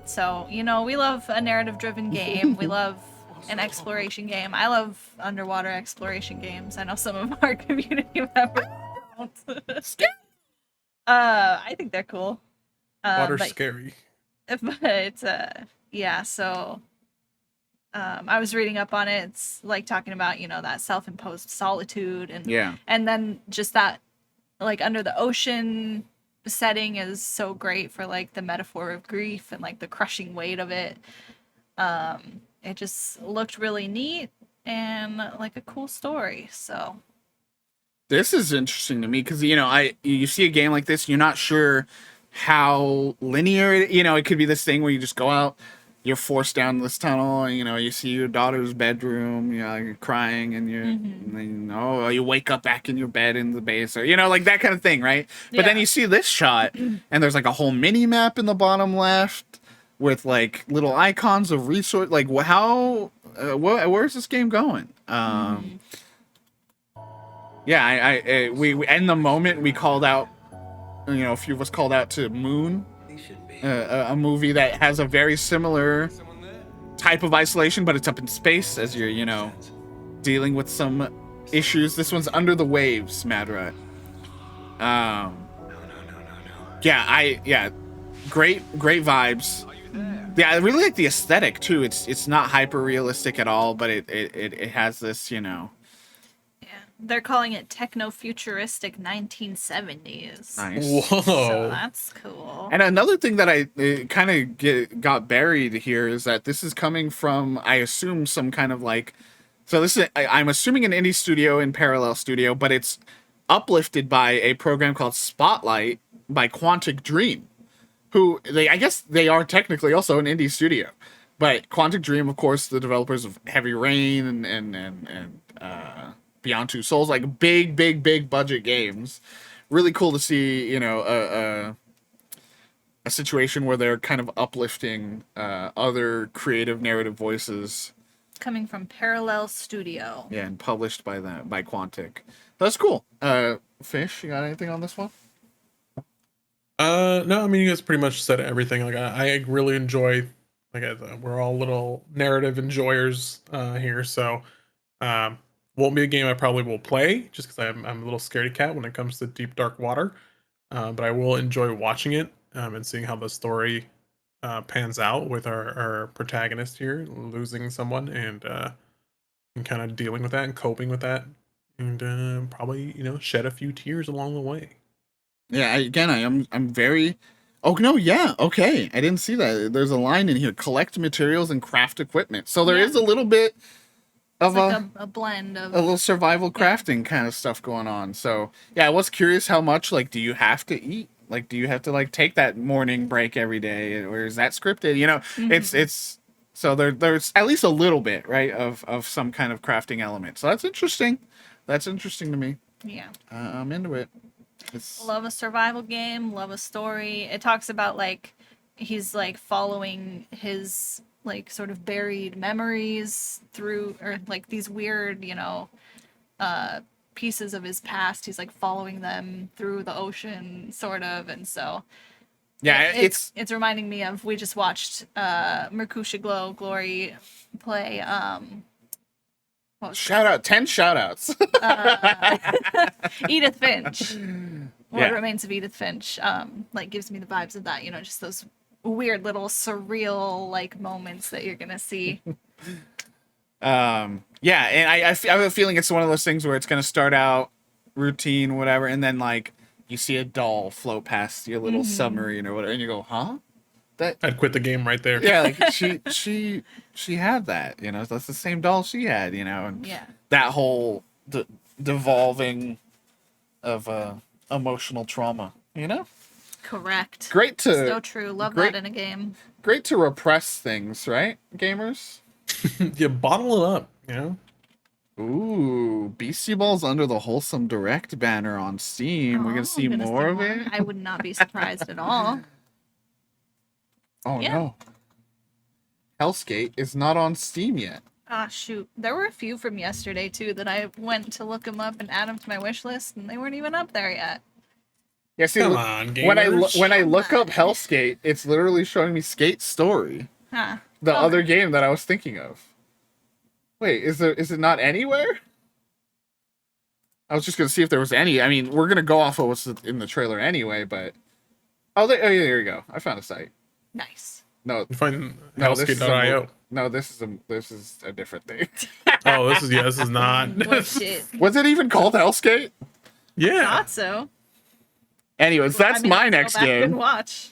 So, you know, we love a narrative-driven game. We love an exploration game. I love underwater exploration games. I know some of our community members don't. I think they're cool. Water's But scary. yeah, so I was reading up on it. It's like talking about, you know, that self-imposed solitude and then just that like under the ocean setting is so great for like the metaphor of grief and like the crushing weight of it. It just looked really neat and like a cool story. So this is interesting to me because, you know, you see a game like this, you're not sure how linear it could be this thing where you just go out, you're forced down this tunnel, and, you know, you see your daughter's bedroom, you know, you're crying, and and then, you wake up back in your bed in the base, or, you know, like that kind of thing, right? But then you see this shot, and there's like a whole mini map in the bottom left with like little icons of resource. Like, where's this game going? Yeah, we in the moment we called out, you know, a few of us called out to Moon a movie that has a very similar type of isolation, but it's up in space as you're, you know, dealing with some issues. This one's Under the Waves, Madrat. Yeah, great vibes. Yeah, I really like the aesthetic too. It's not hyper realistic at all, but it has this, you know. Yeah, they're calling it techno-futuristic 1970s. Nice. Whoa. So that's cool. And another thing that I kind of got buried here is that this is coming from, I assume, some kind of like, so this is, I'm assuming an indie studio in Parallel Studio, but it's uplifted by a program called Spotlight by Quantic Dream, who I guess they are technically also an indie studio, but Quantic Dream, of course, the developers of Heavy Rain and Beyond Two Souls, like big budget games. Really cool to see, you know, a situation where they're kind of uplifting other creative narrative voices. Coming from Parallel Studio. Yeah, and published by Quantic. That's cool. Fish, you got anything on this one? No, I mean, you guys pretty much said everything. Like, I really enjoy, like, we're all little narrative enjoyers here, so won't be a game I probably will play, just because I'm a little scaredy cat when it comes to deep, dark water, but I will enjoy watching it and seeing how the story pans out with our protagonist here, losing someone, and kind of dealing with that and coping with that, and probably, you know, shed a few tears along the way. Yeah, I'm very. Oh no, yeah, okay. I didn't see that. There's a line in here: collect materials and craft equipment. So there is a little bit of It's like a blend of a little survival crafting kind of stuff going on. So yeah, I was curious how much, like, do you have to eat? Like, do you have to like take that morning break every day, or is that scripted? You know, it's so there's at least a little bit, right, of some kind of crafting element. So that's interesting. That's interesting to me. Yeah. I'm into it. Love a survival game, love a story. It talks about like he's like following his like sort of buried memories through, or like these weird, you know, pieces of his past. He's like following them through the ocean sort of, and so yeah, it's reminding me of, we just watched Mercutio Glory play shout out 10 shout outs. Edith Finch. What Yeah. Remains of Edith Finch like gives me the vibes of that, you know, just those weird little surreal like moments that you're gonna see. Yeah, and I have a feeling it's one of those things where it's gonna start out routine, whatever, and then like you see a doll float past your little submarine or whatever, and you go, huh? I'd quit the game right there. Yeah, like she had that, you know, that's the same doll she had, you know, and Yeah. that whole devolving of emotional trauma, you know. Correct. Great to So true. Love that in a game. great to repress things, right, gamers? You bottle it up, you know. Ooh, Beastieball's under the Wholesome Direct banner on Steam. We're gonna see more of it. I would not be surprised at all. Oh Yeah. no. Helskate is not on Steam yet. Ah, shoot. There were a few from yesterday, too, that I went to look them up and add them to my wish list, and they weren't even up there yet. Yeah, see, Come on, when gamers. I look up Helskate, it's literally showing me Skate Story, Huh. the Okay. other game that I was thinking of. Wait, is it not anywhere? I was just gonna see if there was any. I mean, we're gonna go off of what's in the trailer anyway, but yeah, there you go. I found a site. Nice. No, You find no, this is Helskate.io. no, this is a different thing. Oh, this is not. What shit. Was it even called Helskate? Yeah. Thought so. Anyways, that's I mean, my let's go next back and game. watch.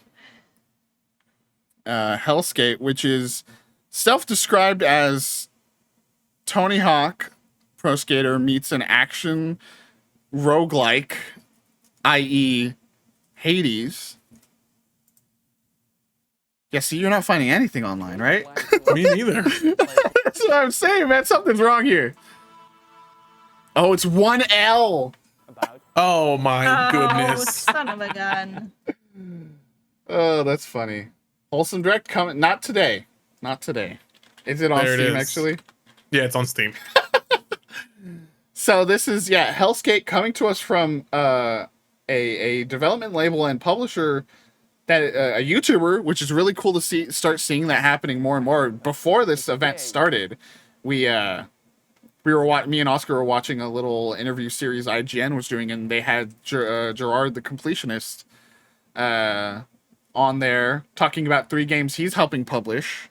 Helskate, which is self-described as Tony Hawk Pro Skater meets an action roguelike, i.e. Hades. Yeah, see, you're not finding anything online, right? Me neither. That's what I'm saying, man. Something's wrong here. Oh, it's 1L. About Oh my Oh, goodness. son of a gun. Oh, that's funny. Wholesome Direct coming. Not today. Not today. Is it on There it Steam, is. actually? Yeah, it's on Steam. So this is, Helskate coming to us from a development label and publisher that a YouTuber, which is really cool to start seeing that happening more and more. Before this event started, me and Oscar were watching a little interview series IGN was doing, and they had Gerard the Completionist on there talking about 3 games he's helping publish,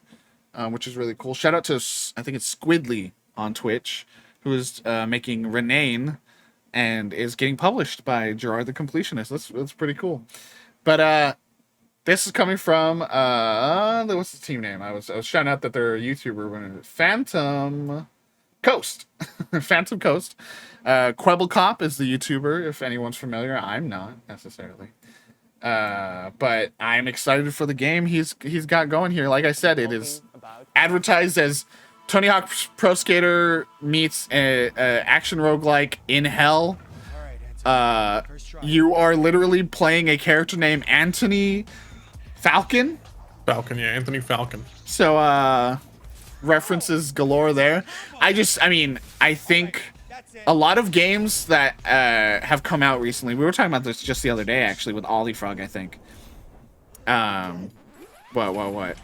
which is really cool. Shout out to, I think it's Squidly on Twitch, who is making Renane and is getting published by Gerard the Completionist. That's pretty cool. But this is coming from what's the team name? I was shouting out that they're a YouTuber. Phantom Coast. Phantom Coast. Quebble Cop is the YouTuber, if anyone's familiar. I'm not necessarily. But I'm excited for the game he's got going here. Like I said, it is advertised as Tony Hawk Pro Skater meets a action roguelike in hell. You are literally playing a character named Anthony Falcon. Anthony Falcon. So, references galore there. I think a lot of games that have come out recently, we were talking about this just the other day, actually, with Ollie Frog, I think. What?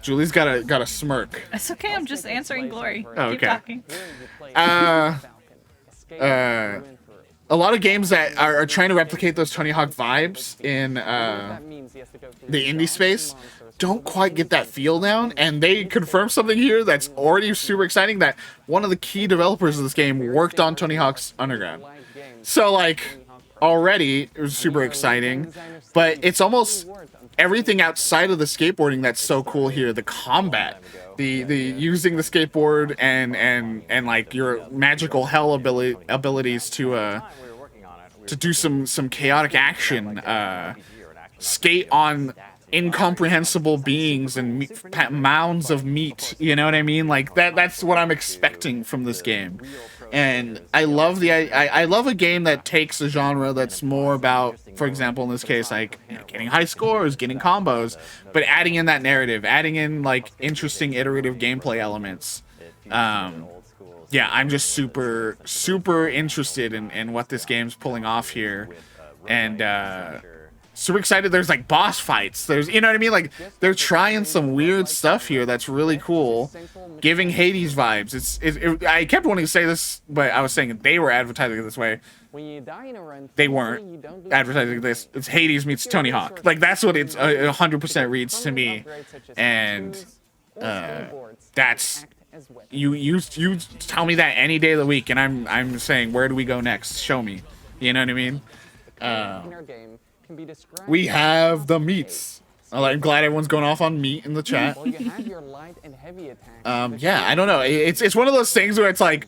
Julie's got a smirk. It's okay, I'm just answering Glory. Oh, Keep okay. talking. A lot of games that are trying to replicate those Tony Hawk vibes in the indie space don't quite get that feel down, and they confirm something here that's already super exciting, that one of the key developers of this game worked on Tony Hawk's Underground. So, like, already it was super exciting, but it's almost everything outside of the skateboarding that's so cool here. The combat, the using the skateboard and like your magical hell abilities to do some chaotic action, skate on incomprehensible beings and mounds of meat. You know what I mean? Like that's what I'm expecting from this game. And I love I love a game that takes a genre that's more about, for example, in this case, like, you know, getting high scores, getting combos, but adding in that narrative, adding in like interesting iterative gameplay elements. Yeah, I'm just super interested in what this game's pulling off here, and super excited. There's like boss fights. There's, you know what I mean? Like, they're trying some weird stuff here that's really cool, giving Hades vibes. I kept wanting to say this, but I was saying they were advertising it this way. They weren't advertising this. It's Hades meets Tony Hawk. Like, that's what it's 100% reads to me. And that's, you tell me that any day of the week, and I'm saying, where do we go next? Show me. You know what I mean? We have the meats. I'm glad everyone's going off on meat in the chat. Yeah, I don't know. It's one of those things where it's like,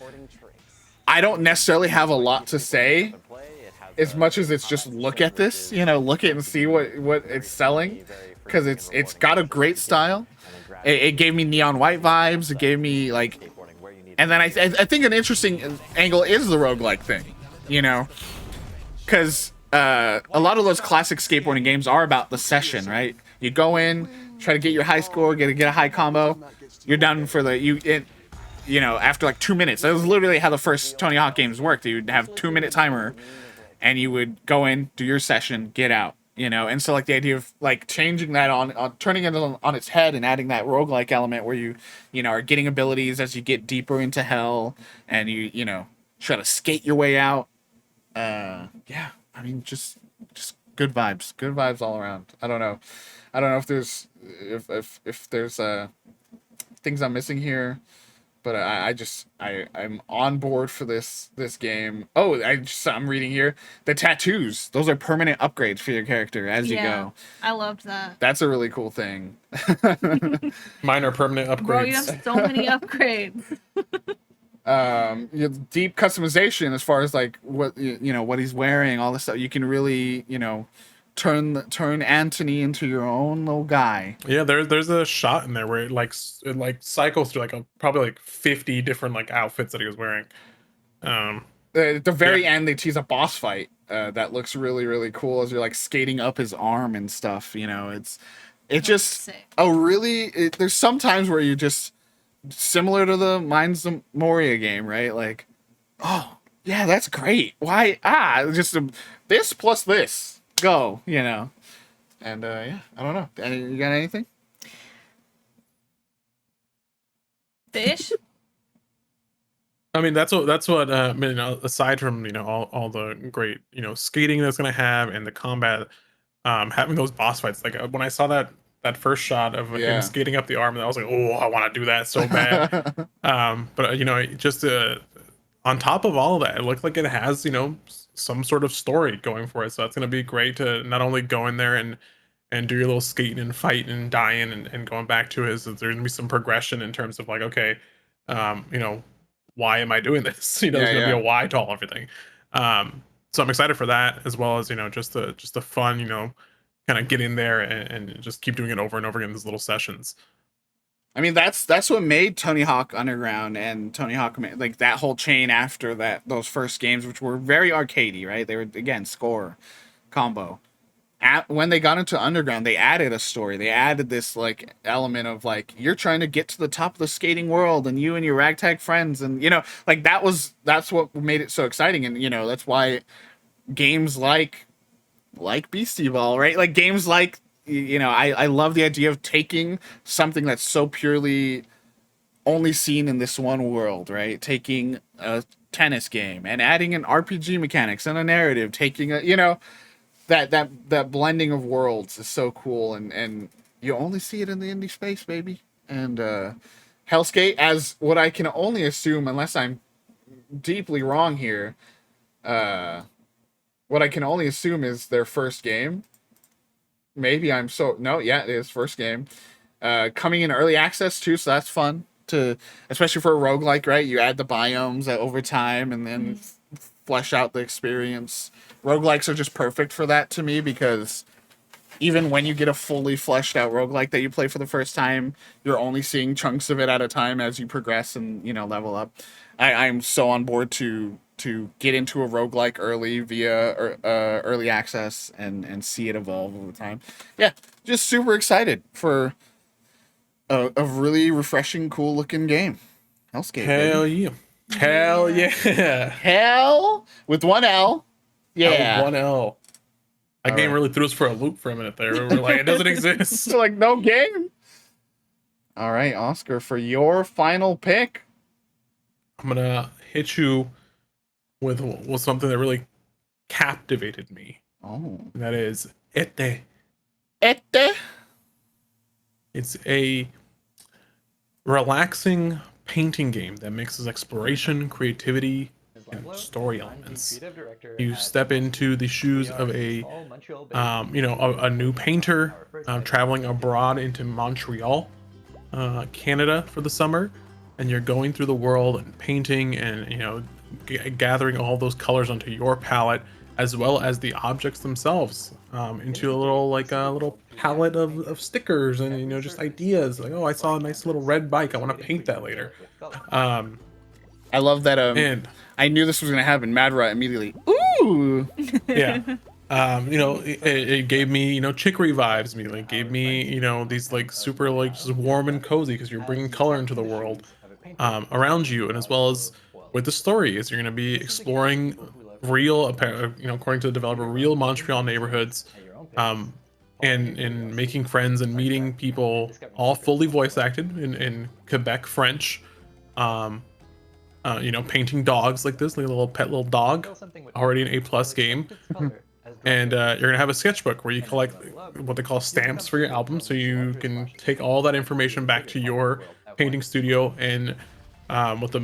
I don't necessarily have a lot to say as much as it's just look at this, you know, look at it and see what it's selling, because it's got a great style. It gave me Neon White vibes. It gave me like, and then I think an interesting angle is the roguelike thing, you know, because a lot of those classic skateboarding games are about the session, right? You go in, try to get your high score, get a high combo. You're done for you know, after like 2 minutes. That was literally how the first Tony Hawk games worked. You'd have 2-minute timer, and you would go in, do your session, get out. You know, and so like the idea of like changing that on turning it on its head and adding that roguelike element where you know, are getting abilities as you get deeper into hell, and you know, try to skate your way out. Yeah. I mean, just good vibes all around. I don't know if there's things I'm missing here, but I'm on board for this game. Oh, I'm reading here, the tattoos. Those are permanent upgrades for your character as you go. I loved that. That's a really cool thing. Mine are permanent upgrades. Bro, you have so many upgrades. You have deep customization as far as like what you know, what he's wearing, all this stuff. You can really, you know, turn Anthony into your own little guy. Yeah, there's a shot in there where it cycles through like probably like 50 different like outfits that he was wearing. At the very end, they tease a boss fight that looks really cool as you're like skating up his arm and stuff. You know, it's just sick. There's some times where you just, similar to the Mine's the Moria game, right? Like, oh yeah, that's great. Why? Just this plus this, go. You know, And yeah, I don't know. You got anything? Fish? I mean, that's what I mean, aside from, all the great, skating that's gonna have and the combat, having those boss fights, like when I saw that first shot of him Yeah. skating up the arm, I was like, oh, I want to do that so bad. But just on top of all of that, it looked like it has, some sort of story going for it. So that's gonna be great to not only go in there and do your little skating and fighting and dying and going back to his. There's gonna be some progression in terms of like, okay, um, you know, why am I doing this? There's gonna be a why to all everything. So I'm excited for that, as well as just the fun, kind of get in there and just keep doing it over and over again, these little sessions. I mean, that's what made Tony Hawk Underground and Tony Hawk, like that whole chain after those first games, which were very arcadey, right? They were, again, score combo. When they got into Underground, they added a story. They added this like element of like, you're trying to get to the top of the skating world, and you and your ragtag friends, and like that's what made it so exciting. And that's why games like Beastieball, right? Like games like, I love the idea of taking something that's so purely only seen in this one world, right? Taking a tennis game and adding an RPG mechanics and a narrative, taking that blending of worlds is so cool, and you only see it in the indie space, baby. And Helskate, as what I can only assume, unless I'm deeply wrong here, what I can only assume is their first game. Maybe it is first game. Coming in early access too, so that's fun especially for a roguelike, right? You add the biomes over time and then flesh out the experience. Roguelikes are just perfect for that to me, because even when you get a fully fleshed out roguelike that you play for the first time, you're only seeing chunks of it at a time as you progress and level up. I'm so on board to get into a roguelike early via early access and see it evolve over time. Yeah, just super excited for a really refreshing, cool looking game. Helskate. Hell baby. yeah. Hell yeah. Hell with one L. Yeah. One L. That game really threw us for a loop for a minute there. We were like, it doesn't exist. So like, no game. All right, Oscar, for your final pick. I'm gonna hit you with something that really captivated me. Oh. And that is Ete. Ete. It's a relaxing painting game that mixes exploration, creativity, and story elements. You step into the shoes of a new painter traveling abroad into Montreal, Canada for the summer, and you're going through the world and painting and gathering all those colors onto your palette, as well as the objects themselves, into a little palette of stickers and just ideas. Like, oh, I saw a nice little red bike, I want to paint that later. I love that. And I knew this was gonna happen. Madra immediately. Ooh. Yeah. It gave me chicory vibes immediately. It gave me these like super like just warm and cozy, because you're bringing color into the world around you, and as well as with the story, is you're going to be exploring real, according to the developer, real Montreal neighborhoods, and making friends and meeting people, all fully voice acted in Quebec French. Painting dogs like this, like a little dog, already an A+ game. And you're gonna have a sketchbook where you collect what they call stamps for your album, so you can take all that information back to your painting studio. And one of the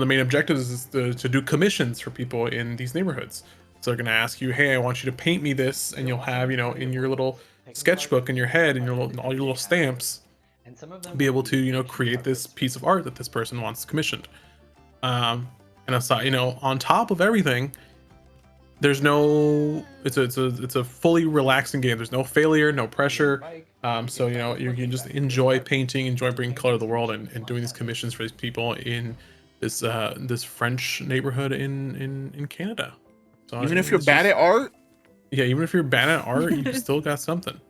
main objectives is to do commissions for people in these neighborhoods. So they're gonna ask you, hey, I want you to paint me this, and you'll have in your little sketchbook in your head and all your little stamps, be able to create this piece of art that this person wants commissioned. And aside, on top of everything, there's no it's a fully relaxing game. There's no failure, no pressure. So you can just enjoy painting, enjoy bringing color to the world, and doing these commissions for these people in this French neighborhood in Canada. So even if you're bad at art. Yeah, even if you're bad at art, you still got something.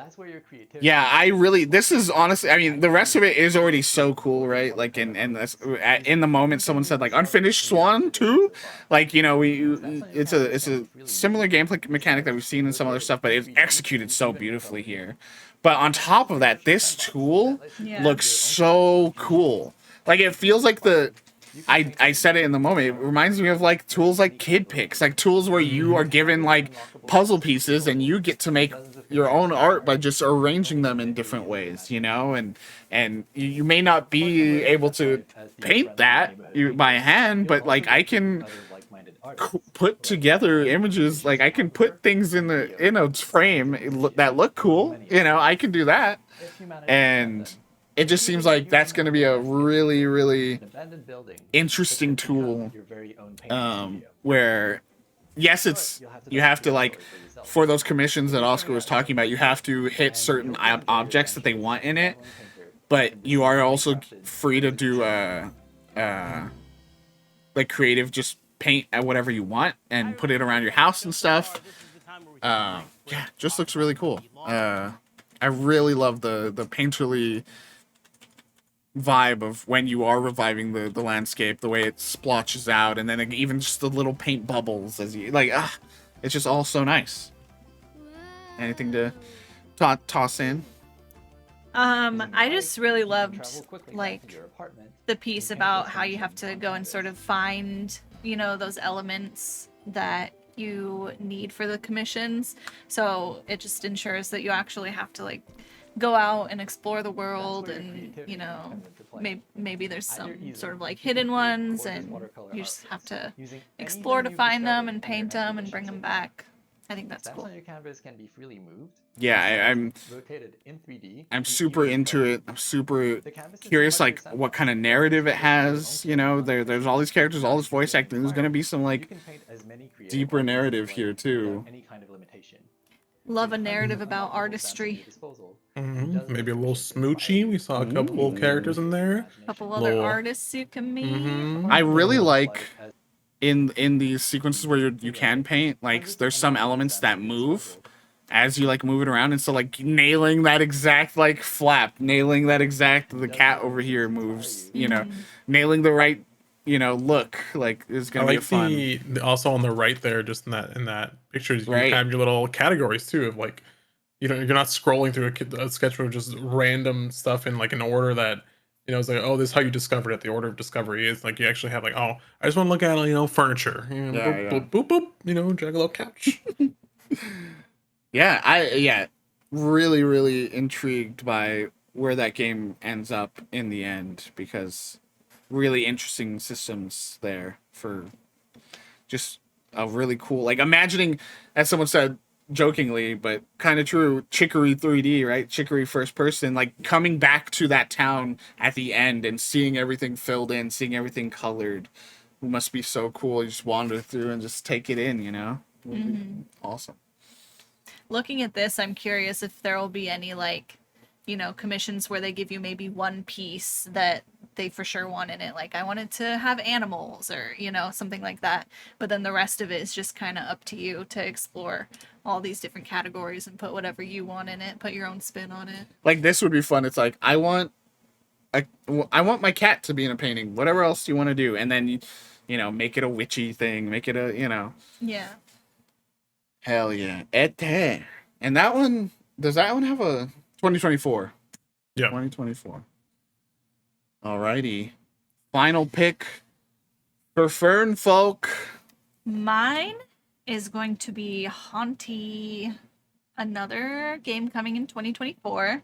that's where your creativity. Yeah, I really. This is honestly. I mean, the rest of it is already so cool, right? Like, in the moment, someone said like Unfinished Swan 2. Like, you know, it's a similar gameplay mechanic that we've seen in some other stuff, but it's executed so beautifully here. But on top of that, this tool looks so cool. Like, it feels like I said it in the moment. It reminds me of like tools like Kid Picks, like tools where you are given like puzzle pieces and you get to make your own art by just arranging them in different ways, you know, and you may not be able to paint that by hand, but like I can put together images, like I can put things in a frame that look cool, you know, I can do that, and it just seems like that's going to be a really, really interesting tool, where yes, it's, you have to like, for those commissions that Oscar was talking about, you have to hit certain objects that they want in it, but you are also free to do like creative, just paint at whatever you want and put it around your house and stuff. Yeah, just looks really cool. I really love the painterly vibe of when you are reviving the landscape, the way it splotches out, and then even just the little paint bubbles as you like. It's just all so nice. Anything to toss in? I just really loved like the piece about how you have to go and sort of find, you know, those elements that you need for the commissions. So it just ensures that you actually have to like go out and explore the world, and you know, maybe there's some sort of like hidden ones, and you just have to explore to find them and paint them and bring them back. I think that's cool. Your canvas can be freely moved. Yeah, I'm rotated in 3D. I'm super into it. I'm super curious, like what kind of narrative it has. You know, there's all these characters, all this voice acting. There's gonna be some like deeper narrative here too. Any kind of limitation. Love a narrative about artistry. Maybe a little smoochy. We saw a couple characters in there. A couple other artists you can meet. I really like in these sequences where you can paint, like there's some elements that move as you like move it around, and so like nailing that exact like flap, nailing that exact, the cat over here moves, you know, nailing the right, you know, look, like is gonna be fun. The also on the right there, just in that picture, you Right. have your little categories too of like, you know, you're not scrolling through a sketch of just random stuff in like an order that, you know, it's like, oh, this is how you discovered it. The order of discovery is like you actually have like, oh, I just want to look at, you know, furniture. You know, boop, boop, boop, you know, Jaggalo couch. Yeah, really, really intrigued by where that game ends up in the end, because really interesting systems there for just a really cool, like imagining, as someone said jokingly, but kind of true, Chicory 3D, right? Chicory first person, like coming back to that town at the end and seeing everything filled in, seeing everything colored. It must be so cool. You just wander through and just take it in, you know? Awesome. Looking at this, I'm curious if there will be any like, you know, commissions where they give you maybe one piece that they for sure want in it. Like I wanted to have animals or, you know, something like that. But then the rest of it is just kind of up to you to explore all these different categories and put whatever you want in it, put your own spin on it. Like this would be fun. It's like, I want my cat to be in a painting. Whatever else you want to do. And then, you know, make it a witchy thing. Make it a, you know. Yeah. Hell yeah. And that one, does that one have a 2024? Yeah. 2024. Alrighty. Final pick for Fern Folk. Mine is going to be Hauntii, another game coming in 2024.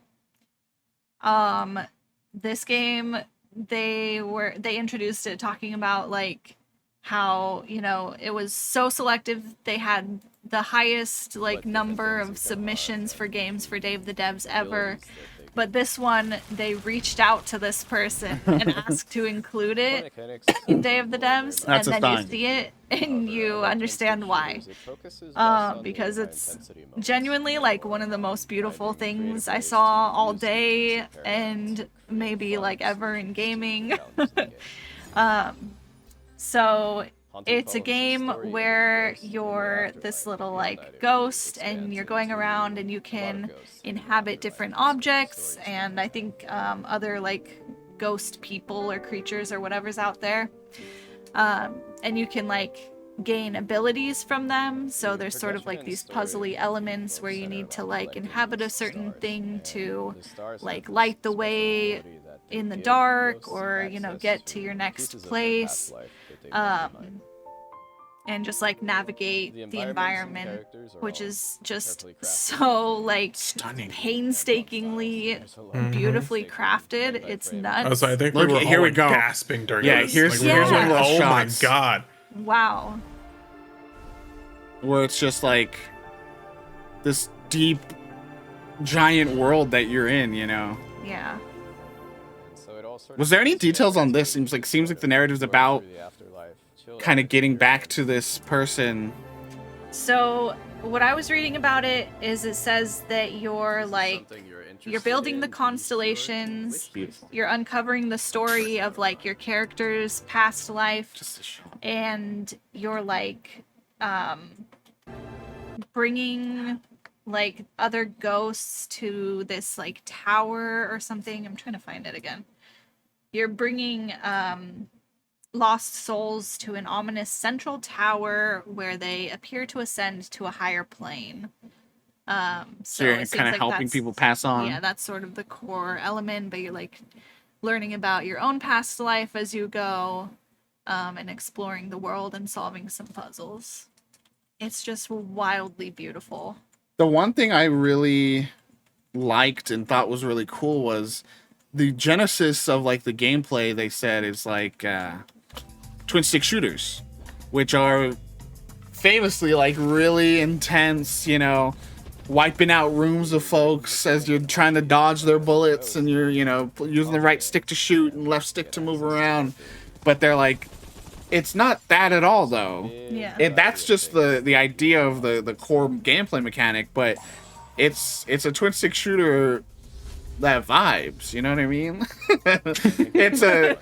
This game, they introduced it talking about like how, you know, it was so selective. They had the highest like number of submissions for games for Day of the Devs ever. But this one, they reached out to this person and asked to include it in Day of the Devs, That's and a then sign. you see it and you understand why. Because it's genuinely like one of the most beautiful things I saw all day and maybe like ever in gaming. So it's a game where you're this little like ghost and you're going around and you can inhabit different objects and I think other like ghost people or creatures or whatever's out there. And you can like gain abilities from them. So there's sort of like these puzzly elements where you need to like inhabit a certain thing to like light the way in the dark or, you know, get to your next place. And just like navigate the environment, which is just so like Stunning. painstakingly beautifully crafted. It's nuts. Oh, so I think Look, we were here all we like, go. gasping during Yeah, this. here's- we were here's all one of like, those oh my shots. god. Wow. Where it's just like this deep, giant world that you're in, you know. Yeah. Was there any details on this? Seems like the narrative's about kind of getting back to this person. So what I was reading about it is it says that you're like you're building the constellations, Beautiful. you're uncovering the story of like your character's past life, Just a show. and you're like bringing like other ghosts to this like tower or something. I'm trying to find it again. You're bringing lost souls to an ominous central tower where they appear to ascend to a higher plane. So you're it seems kind of like helping that's- people pass on. Yeah, that's sort of the core element, but you're like learning about your own past life as you go, and exploring the world and solving some puzzles. It's just wildly beautiful. The one thing I really liked and thought was really cool was the genesis of like the gameplay. They said is like twin stick shooters, which are famously like really intense, you know, wiping out rooms of folks as you're trying to dodge their bullets and you're, you know, using the right stick to shoot and left stick to move around. But they're like, it's not that at all though. Yeah. That's just the idea of the core gameplay mechanic, but it's a twin stick shooter that vibes, you know what I mean? It's a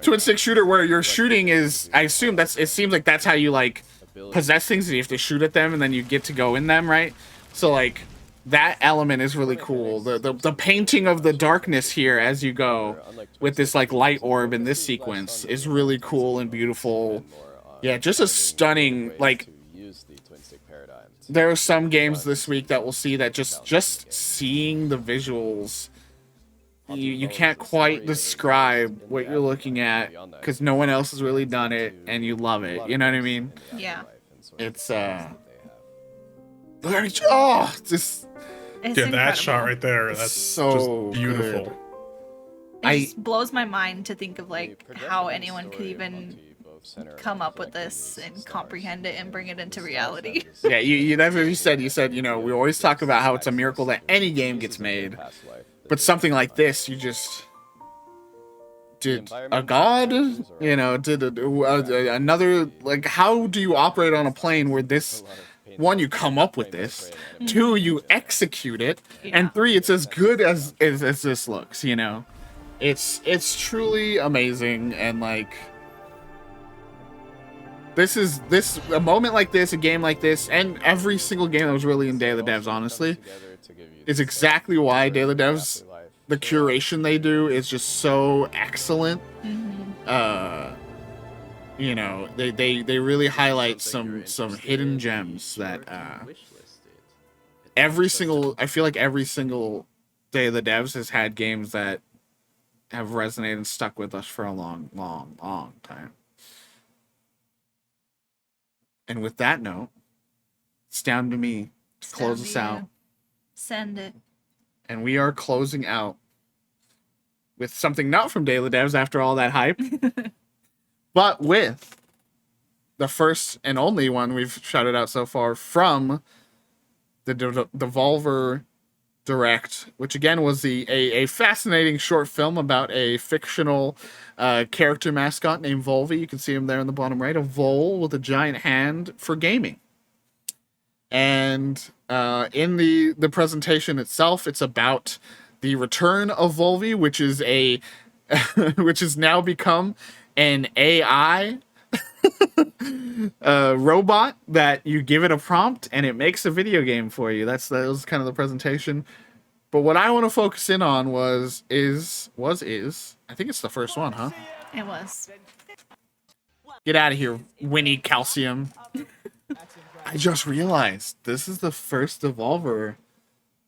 twin stick shooter where your shooting is, I assume it seems like that's how you like possess things, and you have to shoot at them and then you get to go in them, right? So like that element is really cool. The painting of the darkness here as you go with this like light orb in this sequence is really cool and beautiful. Yeah, just a stunning, like, there are some games this week that we'll see that just seeing the visuals, you can't quite describe what you're looking at because no one else has really done it and you love it. You know what I mean? Yeah. It's oh, just It's Yeah, that incredible. shot right there, It's that's so just beautiful. good. It just blows my mind to think of like how anyone could even come up with this and comprehend it and bring it into reality. Yeah, that's what you said. You said, you know, we always talk about how it's a miracle that any game gets made, but something like this, you just did a god, you know, did another, like, how do you operate on a plane where this, one, you come up with this, two, you execute it, and three, it's as good as this looks, you know? It's truly amazing, and like, a moment like this, a game like this, and every single game that was really in Day of the Devs, honestly, is exactly why Day of the Devs, the curation they do is just so excellent. You know, they really highlight some hidden gems that I feel like every single Day of the Devs has had games that have resonated and stuck with us for a long, long, long time. And with that note, it's down to me to close us out. Send it. And we are closing out with something not from Day of the Devs after all that hype, but with the first and only one we've shouted out so far from the Devolver Direct, which again was a fascinating short film about a fictional character mascot named Volvi. You can see him there in the bottom right, a vole with a giant hand for gaming. And in the presentation itself, it's about the return of Volvi, which is which has now become an AI robot that you give it a prompt and it makes a video game for you. That was kind of the presentation. But what I want to focus in on is I think it's the first one, huh? It was. Get out of here, Winnie Calcium. I just realized this is the first Devolver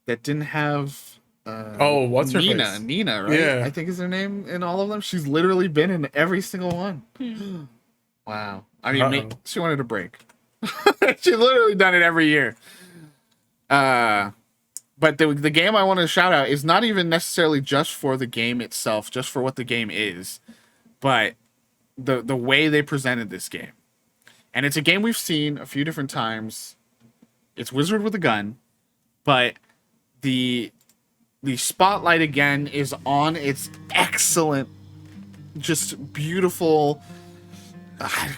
that didn't have what's her Nina. face? Nina, right? Yeah. I think is her name in all of them. She's literally been in every single one. Wow. I mean, she wanted a break. She's literally done it every year. But the game I want to shout out is not even necessarily just for the game itself, just for what the game is, but the way they presented this game. And it's a game we've seen a few different times. It's Wizard with a Gun, but the spotlight again is on its excellent, just beautiful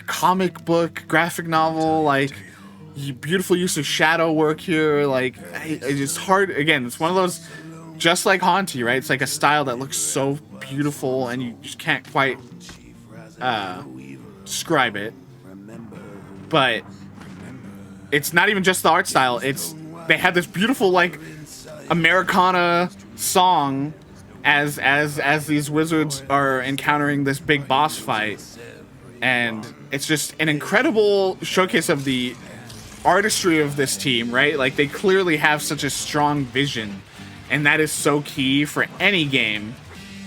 comic book, graphic novel, like beautiful use of shadow work here. Like it's just hard. Again, it's one of those, just like Hauntii, right? It's like a style that looks so beautiful and you just can't quite describe it. But it's not even just the art style. They had this beautiful like Americana song as these wizards are encountering this big boss fight, and it's just an incredible showcase of the artistry of this team, right? Like they clearly have such a strong vision, and that is so key for any game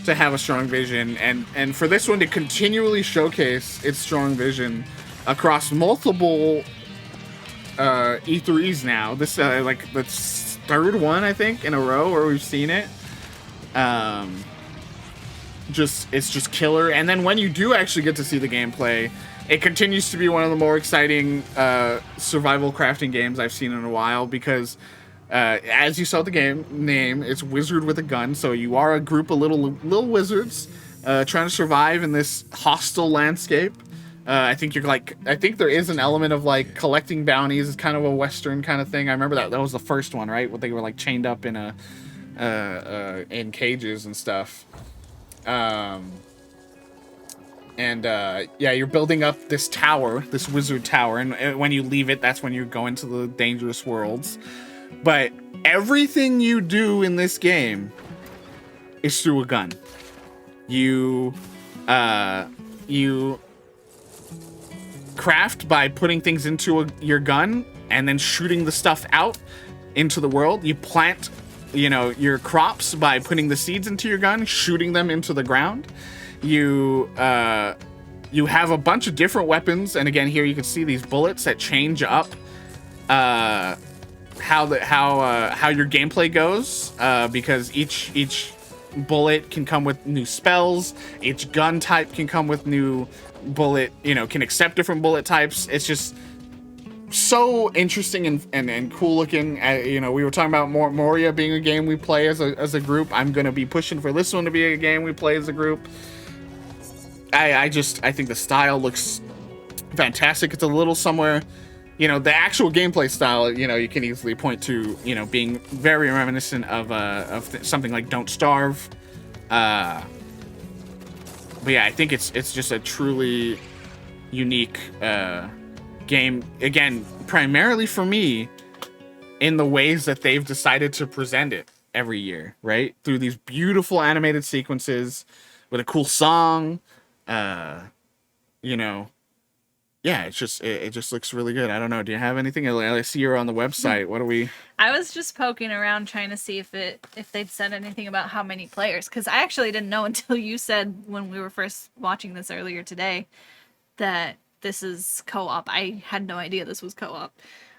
to have a strong vision, and for this one to continually showcase its strong vision across multiple E3s now. This like the third one I think in a row where we've seen it. It's just killer. And then when you do actually get to see the gameplay, it continues to be one of the more exciting survival crafting games I've seen in a while, because as you saw the game name, it's Wizard with a Gun, so you are a group of little wizards trying to survive in this hostile landscape. I think there is an element of like collecting bounties. It's kind of a Western kind of thing. I remember that was the first one, right? Where they were like chained up in in cages and stuff. Yeah, you're building up this tower, this wizard tower, and when you leave it, that's when you go into the dangerous worlds. But everything you do in this game is through a gun. You craft by putting things into your gun and then shooting the stuff out into the world. You plant, your crops by putting the seeds into your gun, shooting them into the ground. You have a bunch of different weapons, and again here you can see these bullets that change up how your gameplay goes, because each bullet can come with new spells. Each gun type can come with new bullet, can accept different bullet types. It's just so interesting and cool looking. We were talking about Moria being a game we play as a group. I'm gonna be pushing for this one to be a game we play as a group. I think the style looks fantastic. It's a little somewhere, the actual gameplay style, you can easily point to, being very reminiscent of something like Don't Starve. But yeah, I think it's just a truly unique game. Again, primarily for me, in the ways that they've decided to present it every year, right? Through these beautiful animated sequences with a cool song. Yeah, it just looks really good. I don't know. Do you have anything? I see you're on the website. What do we? I was just poking around trying to see if they'd said anything about how many players, because I actually didn't know until you said when we were first watching this earlier today that this is co-op. I had no idea this was co-op.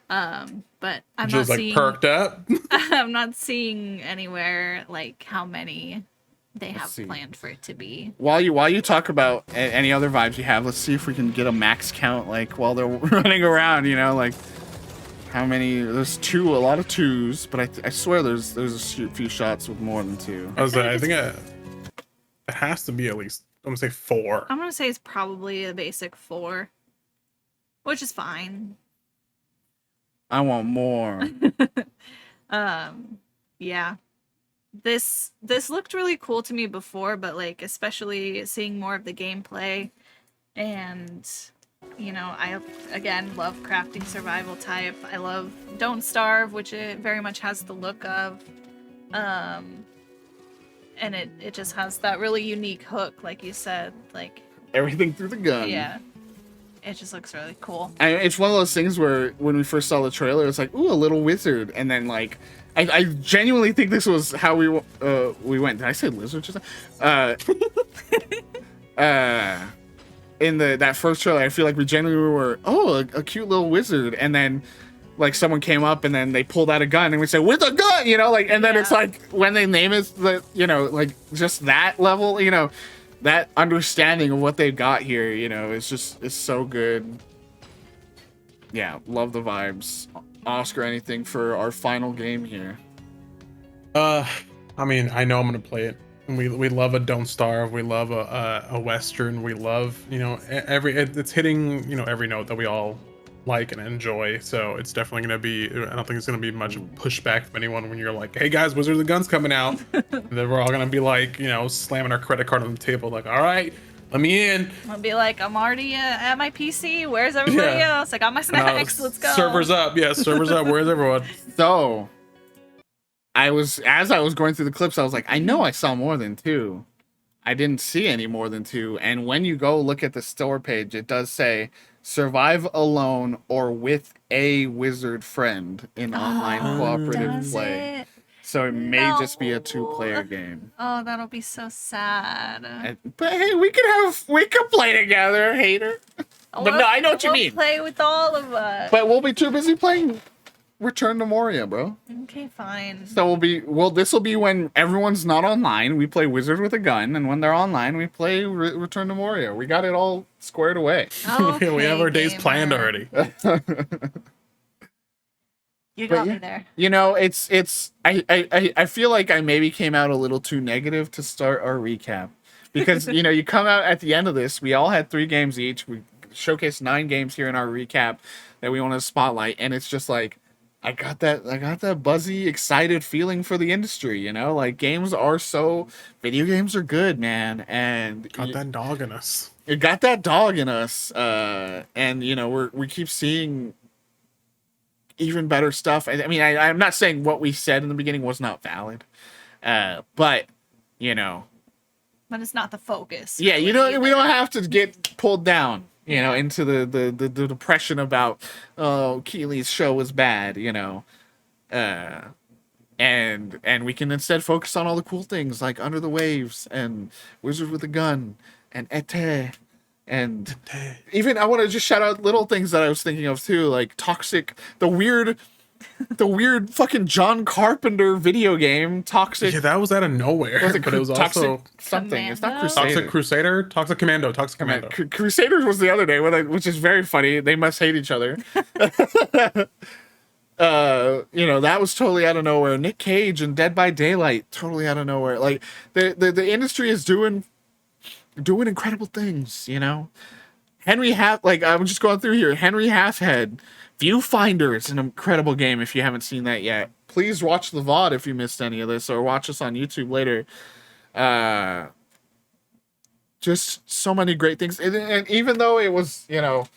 But I'm Just not like seeing perked up. I'm not seeing anywhere like how many they have see. planned for it to be. While you talk about any other vibes you have, let's see if we can get a max count, like while they're running around. Like how many? There's a lot of twos, but I swear there's a few shots with more than two. I think it has to be at least, I'm gonna say 4. I'm gonna say it's probably a basic 4, which is fine. I want more. Yeah. This looked really cool to me before, but like especially seeing more of the gameplay and you know, I again love crafting survival type. I love Don't Starve, which it very much has the look of. And it just has that really unique hook, like you said, like Everything through the gun. yeah. It just looks really cool. And it's one of those things where when we first saw the trailer, it's like, ooh, a little wizard, and then like, I genuinely think this was how we went. Did I say lizard? Just in that first trailer, I feel like we genuinely were, a cute little wizard, and then like someone came up and then they pulled out a gun and we said, with a gun, you know, like, and then it's like when they name it, the, you know, like just that level, you know, that understanding of what they've got here, you know, it's so good. Yeah, love the vibes. Oscar, anything for our final game here? I mean, I know I'm gonna play it. And we love a Don't Starve. We love a Western. We love, you know, it's hitting, you know, every note that we all like and enjoy. So it's definitely gonna be. I don't think it's gonna be much pushback from anyone when you're like, "Hey guys, Wizard of the Gun's coming out." And then we're all gonna be like, you know, slamming our credit card on the table, like, "All right, let me in." I'll be like, I'm already at my PC. Where's everybody else? I got my snacks. Let's go. Servers up, yeah, servers up. Where's everyone? So, as I was going through the clips, I was like, I know I saw more than 2. I didn't see any more than 2. And when you go look at the store page, it does say survive alone or with a wizard friend in online cooperative Does play. it? So it may just be a 2-player game. Oh, that'll be so sad. But hey, we can play together, hater. But no, I know what you We'll mean. play with all of us. But we'll be too busy playing Return to Moria, bro. Okay, fine. So this will be when everyone's not online. We play Wizard with a Gun, and when they're online, we play Return to Moria. We got it all squared away. Okay, We have our days planned gamer. already. You got me there. You know, I feel like I maybe came out a little too negative to start our recap. Because, you know, you come out at the end of this, we all had 3 games each. We showcased 9 games here in our recap that we want to spotlight, and it's just like, I got that buzzy, excited feeling for the industry, you know? Like, video games are good, man, and Got that dog in us. it got that dog in us, and, you know, we keep seeing even better stuff. I mean, I'm not saying what we said in the beginning was not valid, but, you know. But it's not the focus. Yeah, you really know, we either. don't have to get pulled down, you know, into the depression about, oh, Keighley's show was bad, you know. And we can instead focus on all the cool things like Under the Waves and Wizard with a Gun and Ete. And even I want to just shout out little things that I was thinking of too, like Toxic, the weird fucking John Carpenter video game, Toxic. Yeah, that was out of nowhere. But it was Toxic also something. It's not Commando? Crusader. Toxic Commando. Crusaders was the other day, which is very funny. They must hate each other. You know, that was totally out of nowhere. Nick Cage and Dead by Daylight, totally out of nowhere. Like the industry is doing incredible things, you know. I'm just going through here. Henry Halfhead, Viewfinder is an incredible game if you haven't seen that yet. Please watch the VOD if you missed any of this, or watch us on YouTube later. Just so many great things. And even though it was, you know,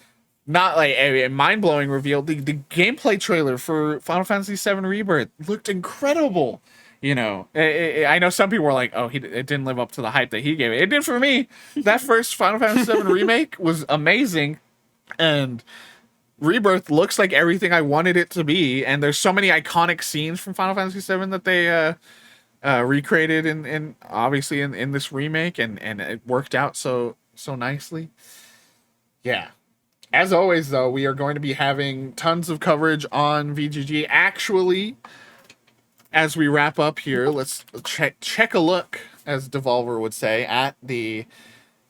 not like a mind-blowing reveal, the gameplay trailer for Final Fantasy VII Rebirth looked incredible. You know, I know some people were like, oh, it didn't live up to the hype that he gave it. It did for me. That first Final Fantasy VII Remake was amazing. And Rebirth looks like everything I wanted it to be. And there's so many iconic scenes from Final Fantasy VII that they recreated in obviously in this remake. And it worked out so nicely. Yeah. As always, though, we are going to be having tons of coverage on VGG. Actually, as we wrap up here, let's check a look, as Devolver would say, at the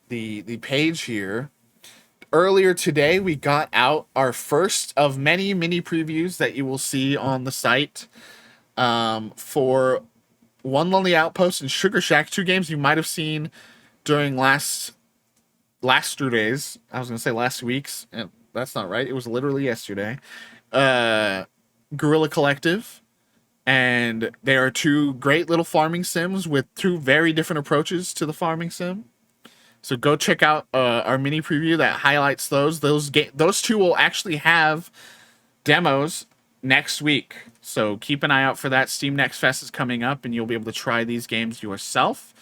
page here. Earlier today, we got out our first of many mini previews that you will see on the site for One Lonely Outpost and Sugar Shack, 2 games you might have seen during last yesterday's. I was gonna say last week's. That's not right. It was literally yesterday. Guerrilla Collective. And they are 2 great little farming sims with 2 very different approaches to the farming sim. So go check out our mini preview that highlights those. Those two will actually have demos next week. So keep an eye out for that. Steam Next Fest is coming up, and you'll be able to try these games yourself.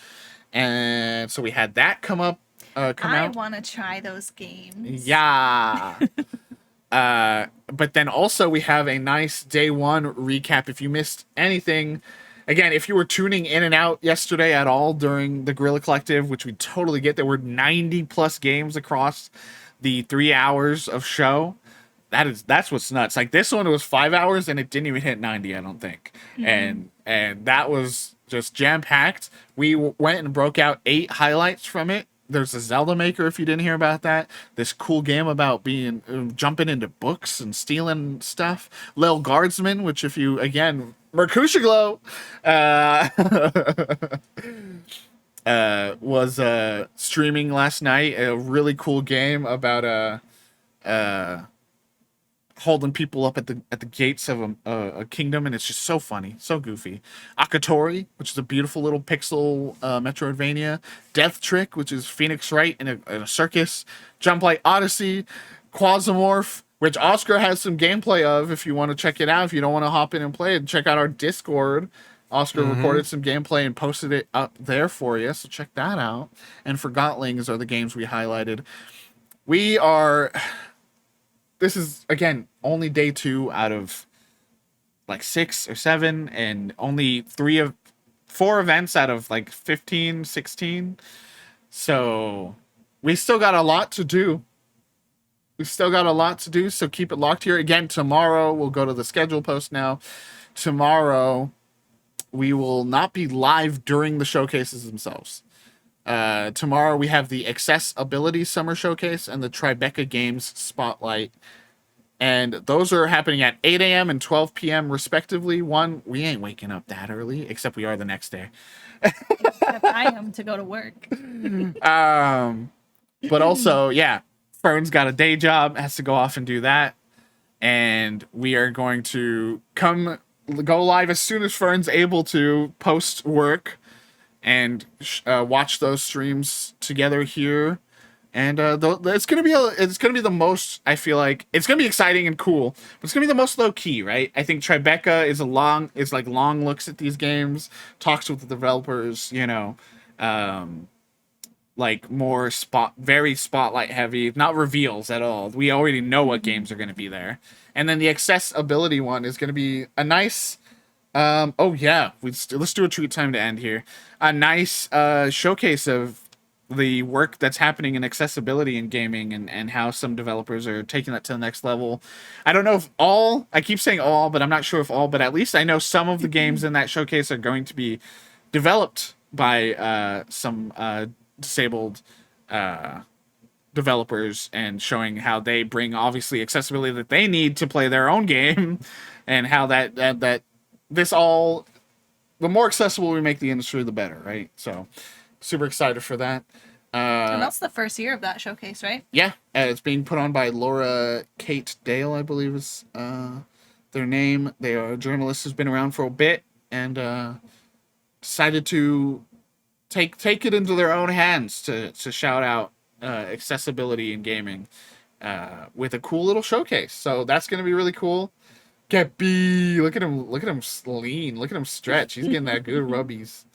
And so we had that come out. I want to try those games. Yeah. But then also we have a nice day one recap. If you missed anything, again, if you were tuning in and out yesterday at all during the Guerrilla Collective, which we totally get, there were 90 plus games across the 3 hours of show. That's what's nuts. Like this one was 5 hours and it didn't even hit 90, I don't think. And that was just jam packed. We went and broke out 8 highlights from it. There's a Zelda Maker, if you didn't hear about that. This cool game about jumping into books and stealing stuff. Lil Guardsman, which if you, again, Mercutio Glow, was streaming last night. A really cool game about holding people up at the gates of a kingdom, and it's just so funny, so goofy. Akatori, which is a beautiful little pixel Metroidvania. Death Trick, which is Phoenix Wright in a circus. Jump Light Odyssey. Quasimorph, which Oscar has some gameplay of if you want to check it out. If you don't want to hop in and play it, check out our Discord. Oscar recorded some gameplay and posted it up there for you, so check that out. And Forgotlings are the games we highlighted. This is, again, only day 2 out of like 6 or 7, and only 4 events out of like 15, 16. So we still got a lot to do. So keep it locked here. Again, tomorrow, we'll go to the schedule post now. Tomorrow, we will not be live during the showcases themselves. Tomorrow we have the Accessibility Summer Showcase and the Tribeca Games Spotlight. And those are happening at 8 a.m. and 12 p.m. respectively. We ain't waking up that early, except we are the next day. Except I am to go to work. But also, yeah, Fern's got a day job, has to go off and do that. And we are going to go live as soon as Fern's able to post work and watch those streams together here, and it's gonna be the most. I feel like it's gonna be exciting and cool, but it's gonna be the most low key, right? I think Tribeca is long looks at these games, talks with the developers, like more very spotlight heavy, not reveals at all. We already know what games are gonna be there, and then the accessibility one is gonna be a nice. Let's do a treat time to end here. A nice showcase of the work that's happening in accessibility in gaming, and how some developers are taking that to the next level. I don't know if I keep saying all, but I'm not sure if all, but at least I know some of the games in that showcase are going to be developed by some disabled developers, and showing how they bring obviously accessibility that they need to play their own game, and how that the more accessible we make the industry, the better, right? So, super excited for that. And that's the first year of that showcase, right? Yeah, it's being put on by Laura Kate Dale, I believe is their name. They are a journalist who's been around for a bit, and decided to take it into their own hands to shout out accessibility in gaming with a cool little showcase. So that's going to be really cool. Gappy, look at him lean, look at him stretch. He's getting that good rubbies.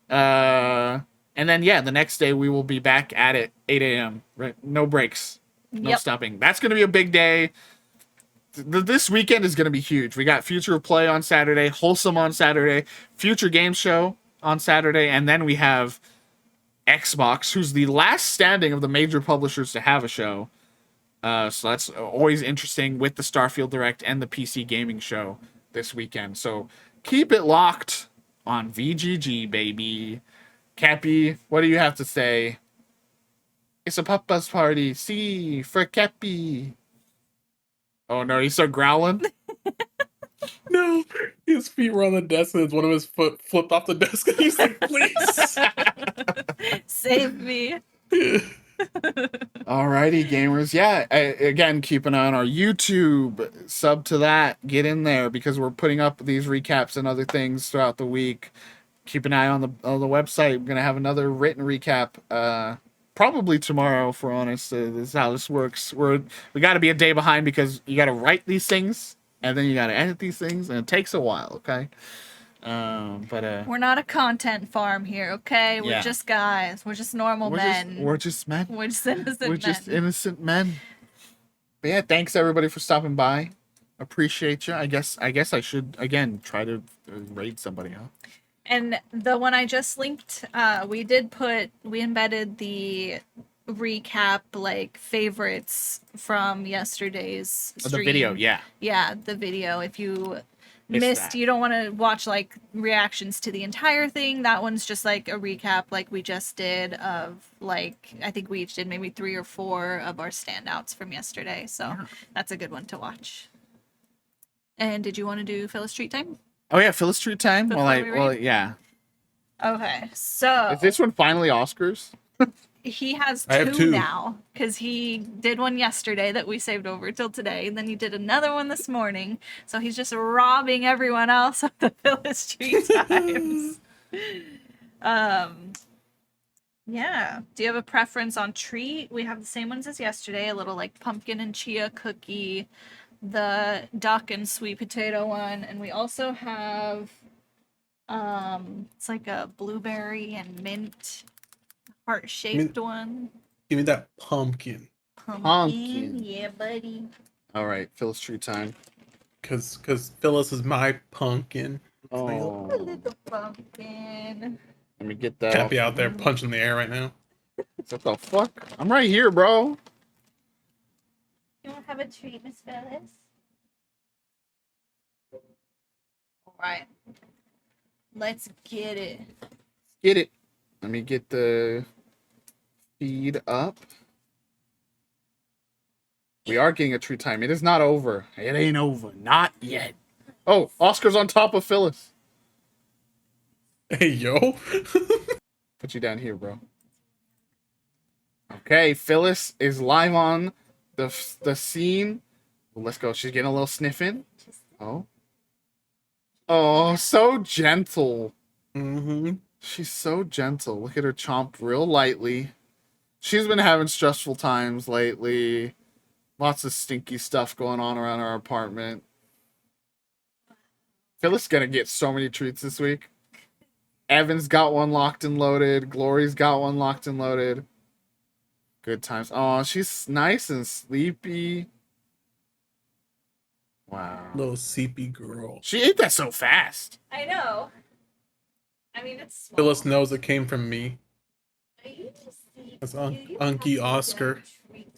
And then the next day we will be back at it 8 a.m. Right, no breaks, no stopping. That's gonna be a big day. This weekend is gonna be huge. We got Future of Play on Saturday, Wholesome on Saturday, Future Game Show on Saturday, and then we have Xbox, who's the last standing of the major publishers to have a show. So that's always interesting with the Starfield Direct and the PC Gaming Show this weekend. So keep it locked on VGG, baby. Cappy, what do you have to say? It's a Papa's party. See for Cappy. Oh no, he started growling. No, his feet were on the desk and one of his foot flipped off the desk and he's like, please. Save me. Alrighty, gamers. Yeah, again, keep an eye on our YouTube. Sub to that. Get in there because we're putting up these recaps and other things throughout the week. Keep an eye on the website. We're gonna have another written recap probably tomorrow, for honest. This is how this works. We got to be a day behind because you got to write these things and then you got to edit these things, and it takes a while. Okay. We're not a content farm here, okay? We're Yeah. just guys. We're just normal men. We're just men. We're just innocent We're men. just innocent men. But yeah, thanks everybody for stopping by. Appreciate you. I guess I should again try to raid somebody, huh? And the one I just linked, we embedded the recap, like, favorites from yesterday's stream. The video, yeah. Yeah, the video. If you Missed missed, that. you don't want to watch, like, reactions to the entire thing, that one's just, like, a recap, like we just did, of, like, I think we each did maybe 3 or 4 of our standouts from yesterday, so that's a good one to watch. And did you want to do Phyllis Treat time? Oh yeah, Phyllis Street time. Before we read? Yeah. Okay, so Is this one finally Oscars? he has I have 2 2. now, because he did one yesterday that we saved over till today, and then he did another one this morning, so he's just robbing everyone else of the Phyllis Treat times. Yeah. Do you have a preference on treat? We have the same ones as yesterday, a little like pumpkin and chia cookie, the duck and sweet potato one, and we also have it's like a blueberry and mint heart-shaped one. Give me that pumpkin. Pumpkin. Yeah, buddy. All right, Phyllis Street time. Cause Phyllis is my pumpkin. Oh, Little pumpkin. let me get that. Can't off. be out there punching the air right now. What the fuck? I'm right here, bro. You want to have a treat, Miss Phyllis? All right. Let's get it. Get it. Let me get the feed up. We are getting a treat time. It is not over. It ain't over. Not yet. Oh, Oscar's on top of Phyllis. Hey yo. Put you down here, bro. Okay, Phyllis is live on the scene. Well, let's go. She's getting a little sniffing. Oh. Oh, so gentle. Mm-hmm. She's so gentle. Look at her chomp real lightly. She's been having stressful times lately. Lots of stinky stuff going on around our apartment. Phyllis is gonna get so many treats this week. Evan's got one locked and loaded. Glory's got one locked and loaded. Good times. Oh, she's nice and sleepy. Wow. Little CP girl. She ate that so fast. I know. I mean, it's small. Phyllis knows it came from me. Are you just sleepy? That's You Unky have to Oscar. get a treat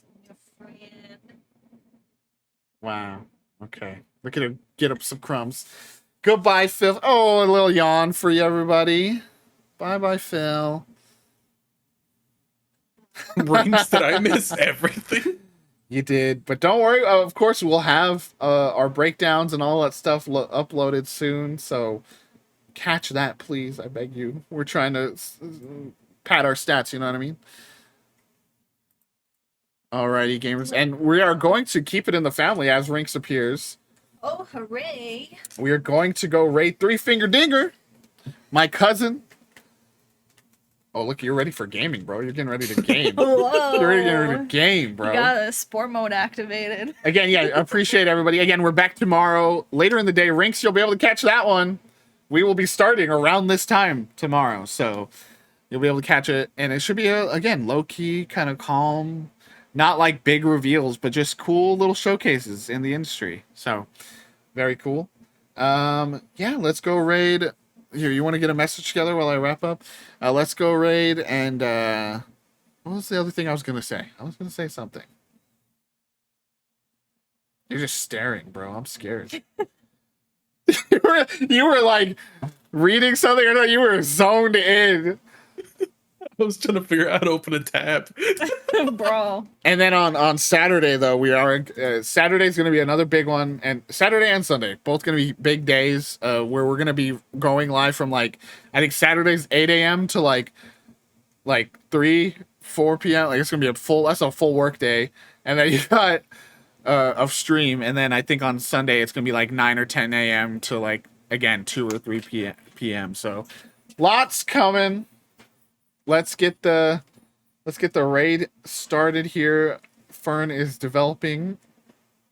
from your friend. Wow. Okay. Look at her get up some crumbs. Goodbye, Phil. Oh, a little yawn for you, everybody. Bye-bye, Phil. Rings, did I miss everything? You did, but don't worry. Of course, we'll have our breakdowns and all that stuff uploaded soon. So catch that, please. I beg you. We're trying to pad our stats. You know what I mean? Alrighty, gamers, and we are going to keep it in the family as Rinks appears. Oh, hooray! We are going to go raid Three Finger Dinger, my cousin. Oh, look, you're ready for gaming, bro. You're getting ready to game. Whoa! You're ready to game, bro. You got a sport mode activated. Again, yeah, appreciate everybody. Again, we're back tomorrow. Later in the day, Rinks, you'll be able to catch that one. We will be starting around this time tomorrow, so you'll be able to catch it. And it should be, again, low-key, kind of calm. Not like big reveals, but just cool little showcases in the industry. So, very cool. Yeah, let's go raid. Here, you want to get a message together while I wrap up? Let's go raid, and what was the other thing I was going to say? I was going to say something. You're just staring, bro. I'm scared. you were like reading something, or no, you were zoned in. I was trying to figure out how to open a tab. Bro. And then on Saturday, though, we are Saturday's going to be another big one, and Saturday and Sunday both going to be big days where we're going to be going live from I think Saturday's 8 a.m. to like 3, 4 p.m. Like it's going to be a full work day, and then you got of stream, and then I think on Sunday it's going to be like 9 or 10 a.m. to again 2 or 3 p.m. So lots coming. Let's get the Let's get the raid started here. Fern is developing,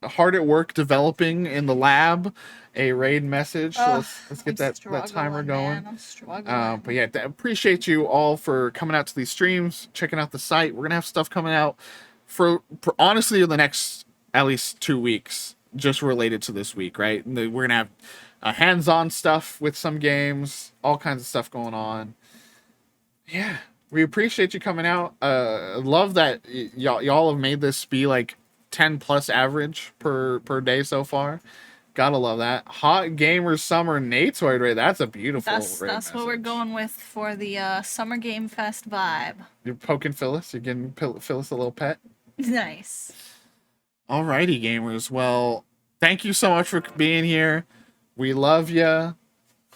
hard at work developing in the lab a raid message. So let's get that timer going. I'm struggling. But yeah, appreciate you all for coming out to these streams, checking out the site. We're gonna have stuff coming out for honestly the next at least 2 weeks, just related to this week, right? We're gonna have hands-on stuff with some games, all kinds of stuff going on. Yeah, we appreciate you coming out. Love that y'all have made this be like 10 plus average per day so far. Gotta love that. Hot Gamer Summer Natoid raid. That's a beautiful That's raid what we're message. going with for the Summer Game Fest vibe. You're poking Phyllis. You're getting Phyllis a little pet. Nice. Alrighty, gamers. Well, thank you so much for being here. We love you.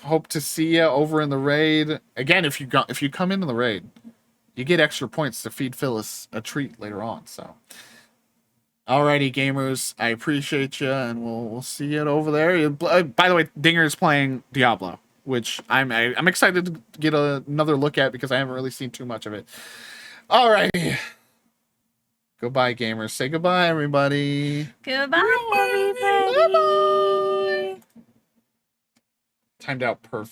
Hope to see you over in the raid. Again, if you come into the raid, you get extra points to feed Phyllis a treat later on. So, alrighty, gamers. I appreciate you, and we'll see you over there. By the way, Dinger is playing Diablo, which I'm excited to get another look at because I haven't really seen too much of it. Alrighty. Goodbye, gamers. Say goodbye, everybody. Goodbye, everybody. Timed out perfect.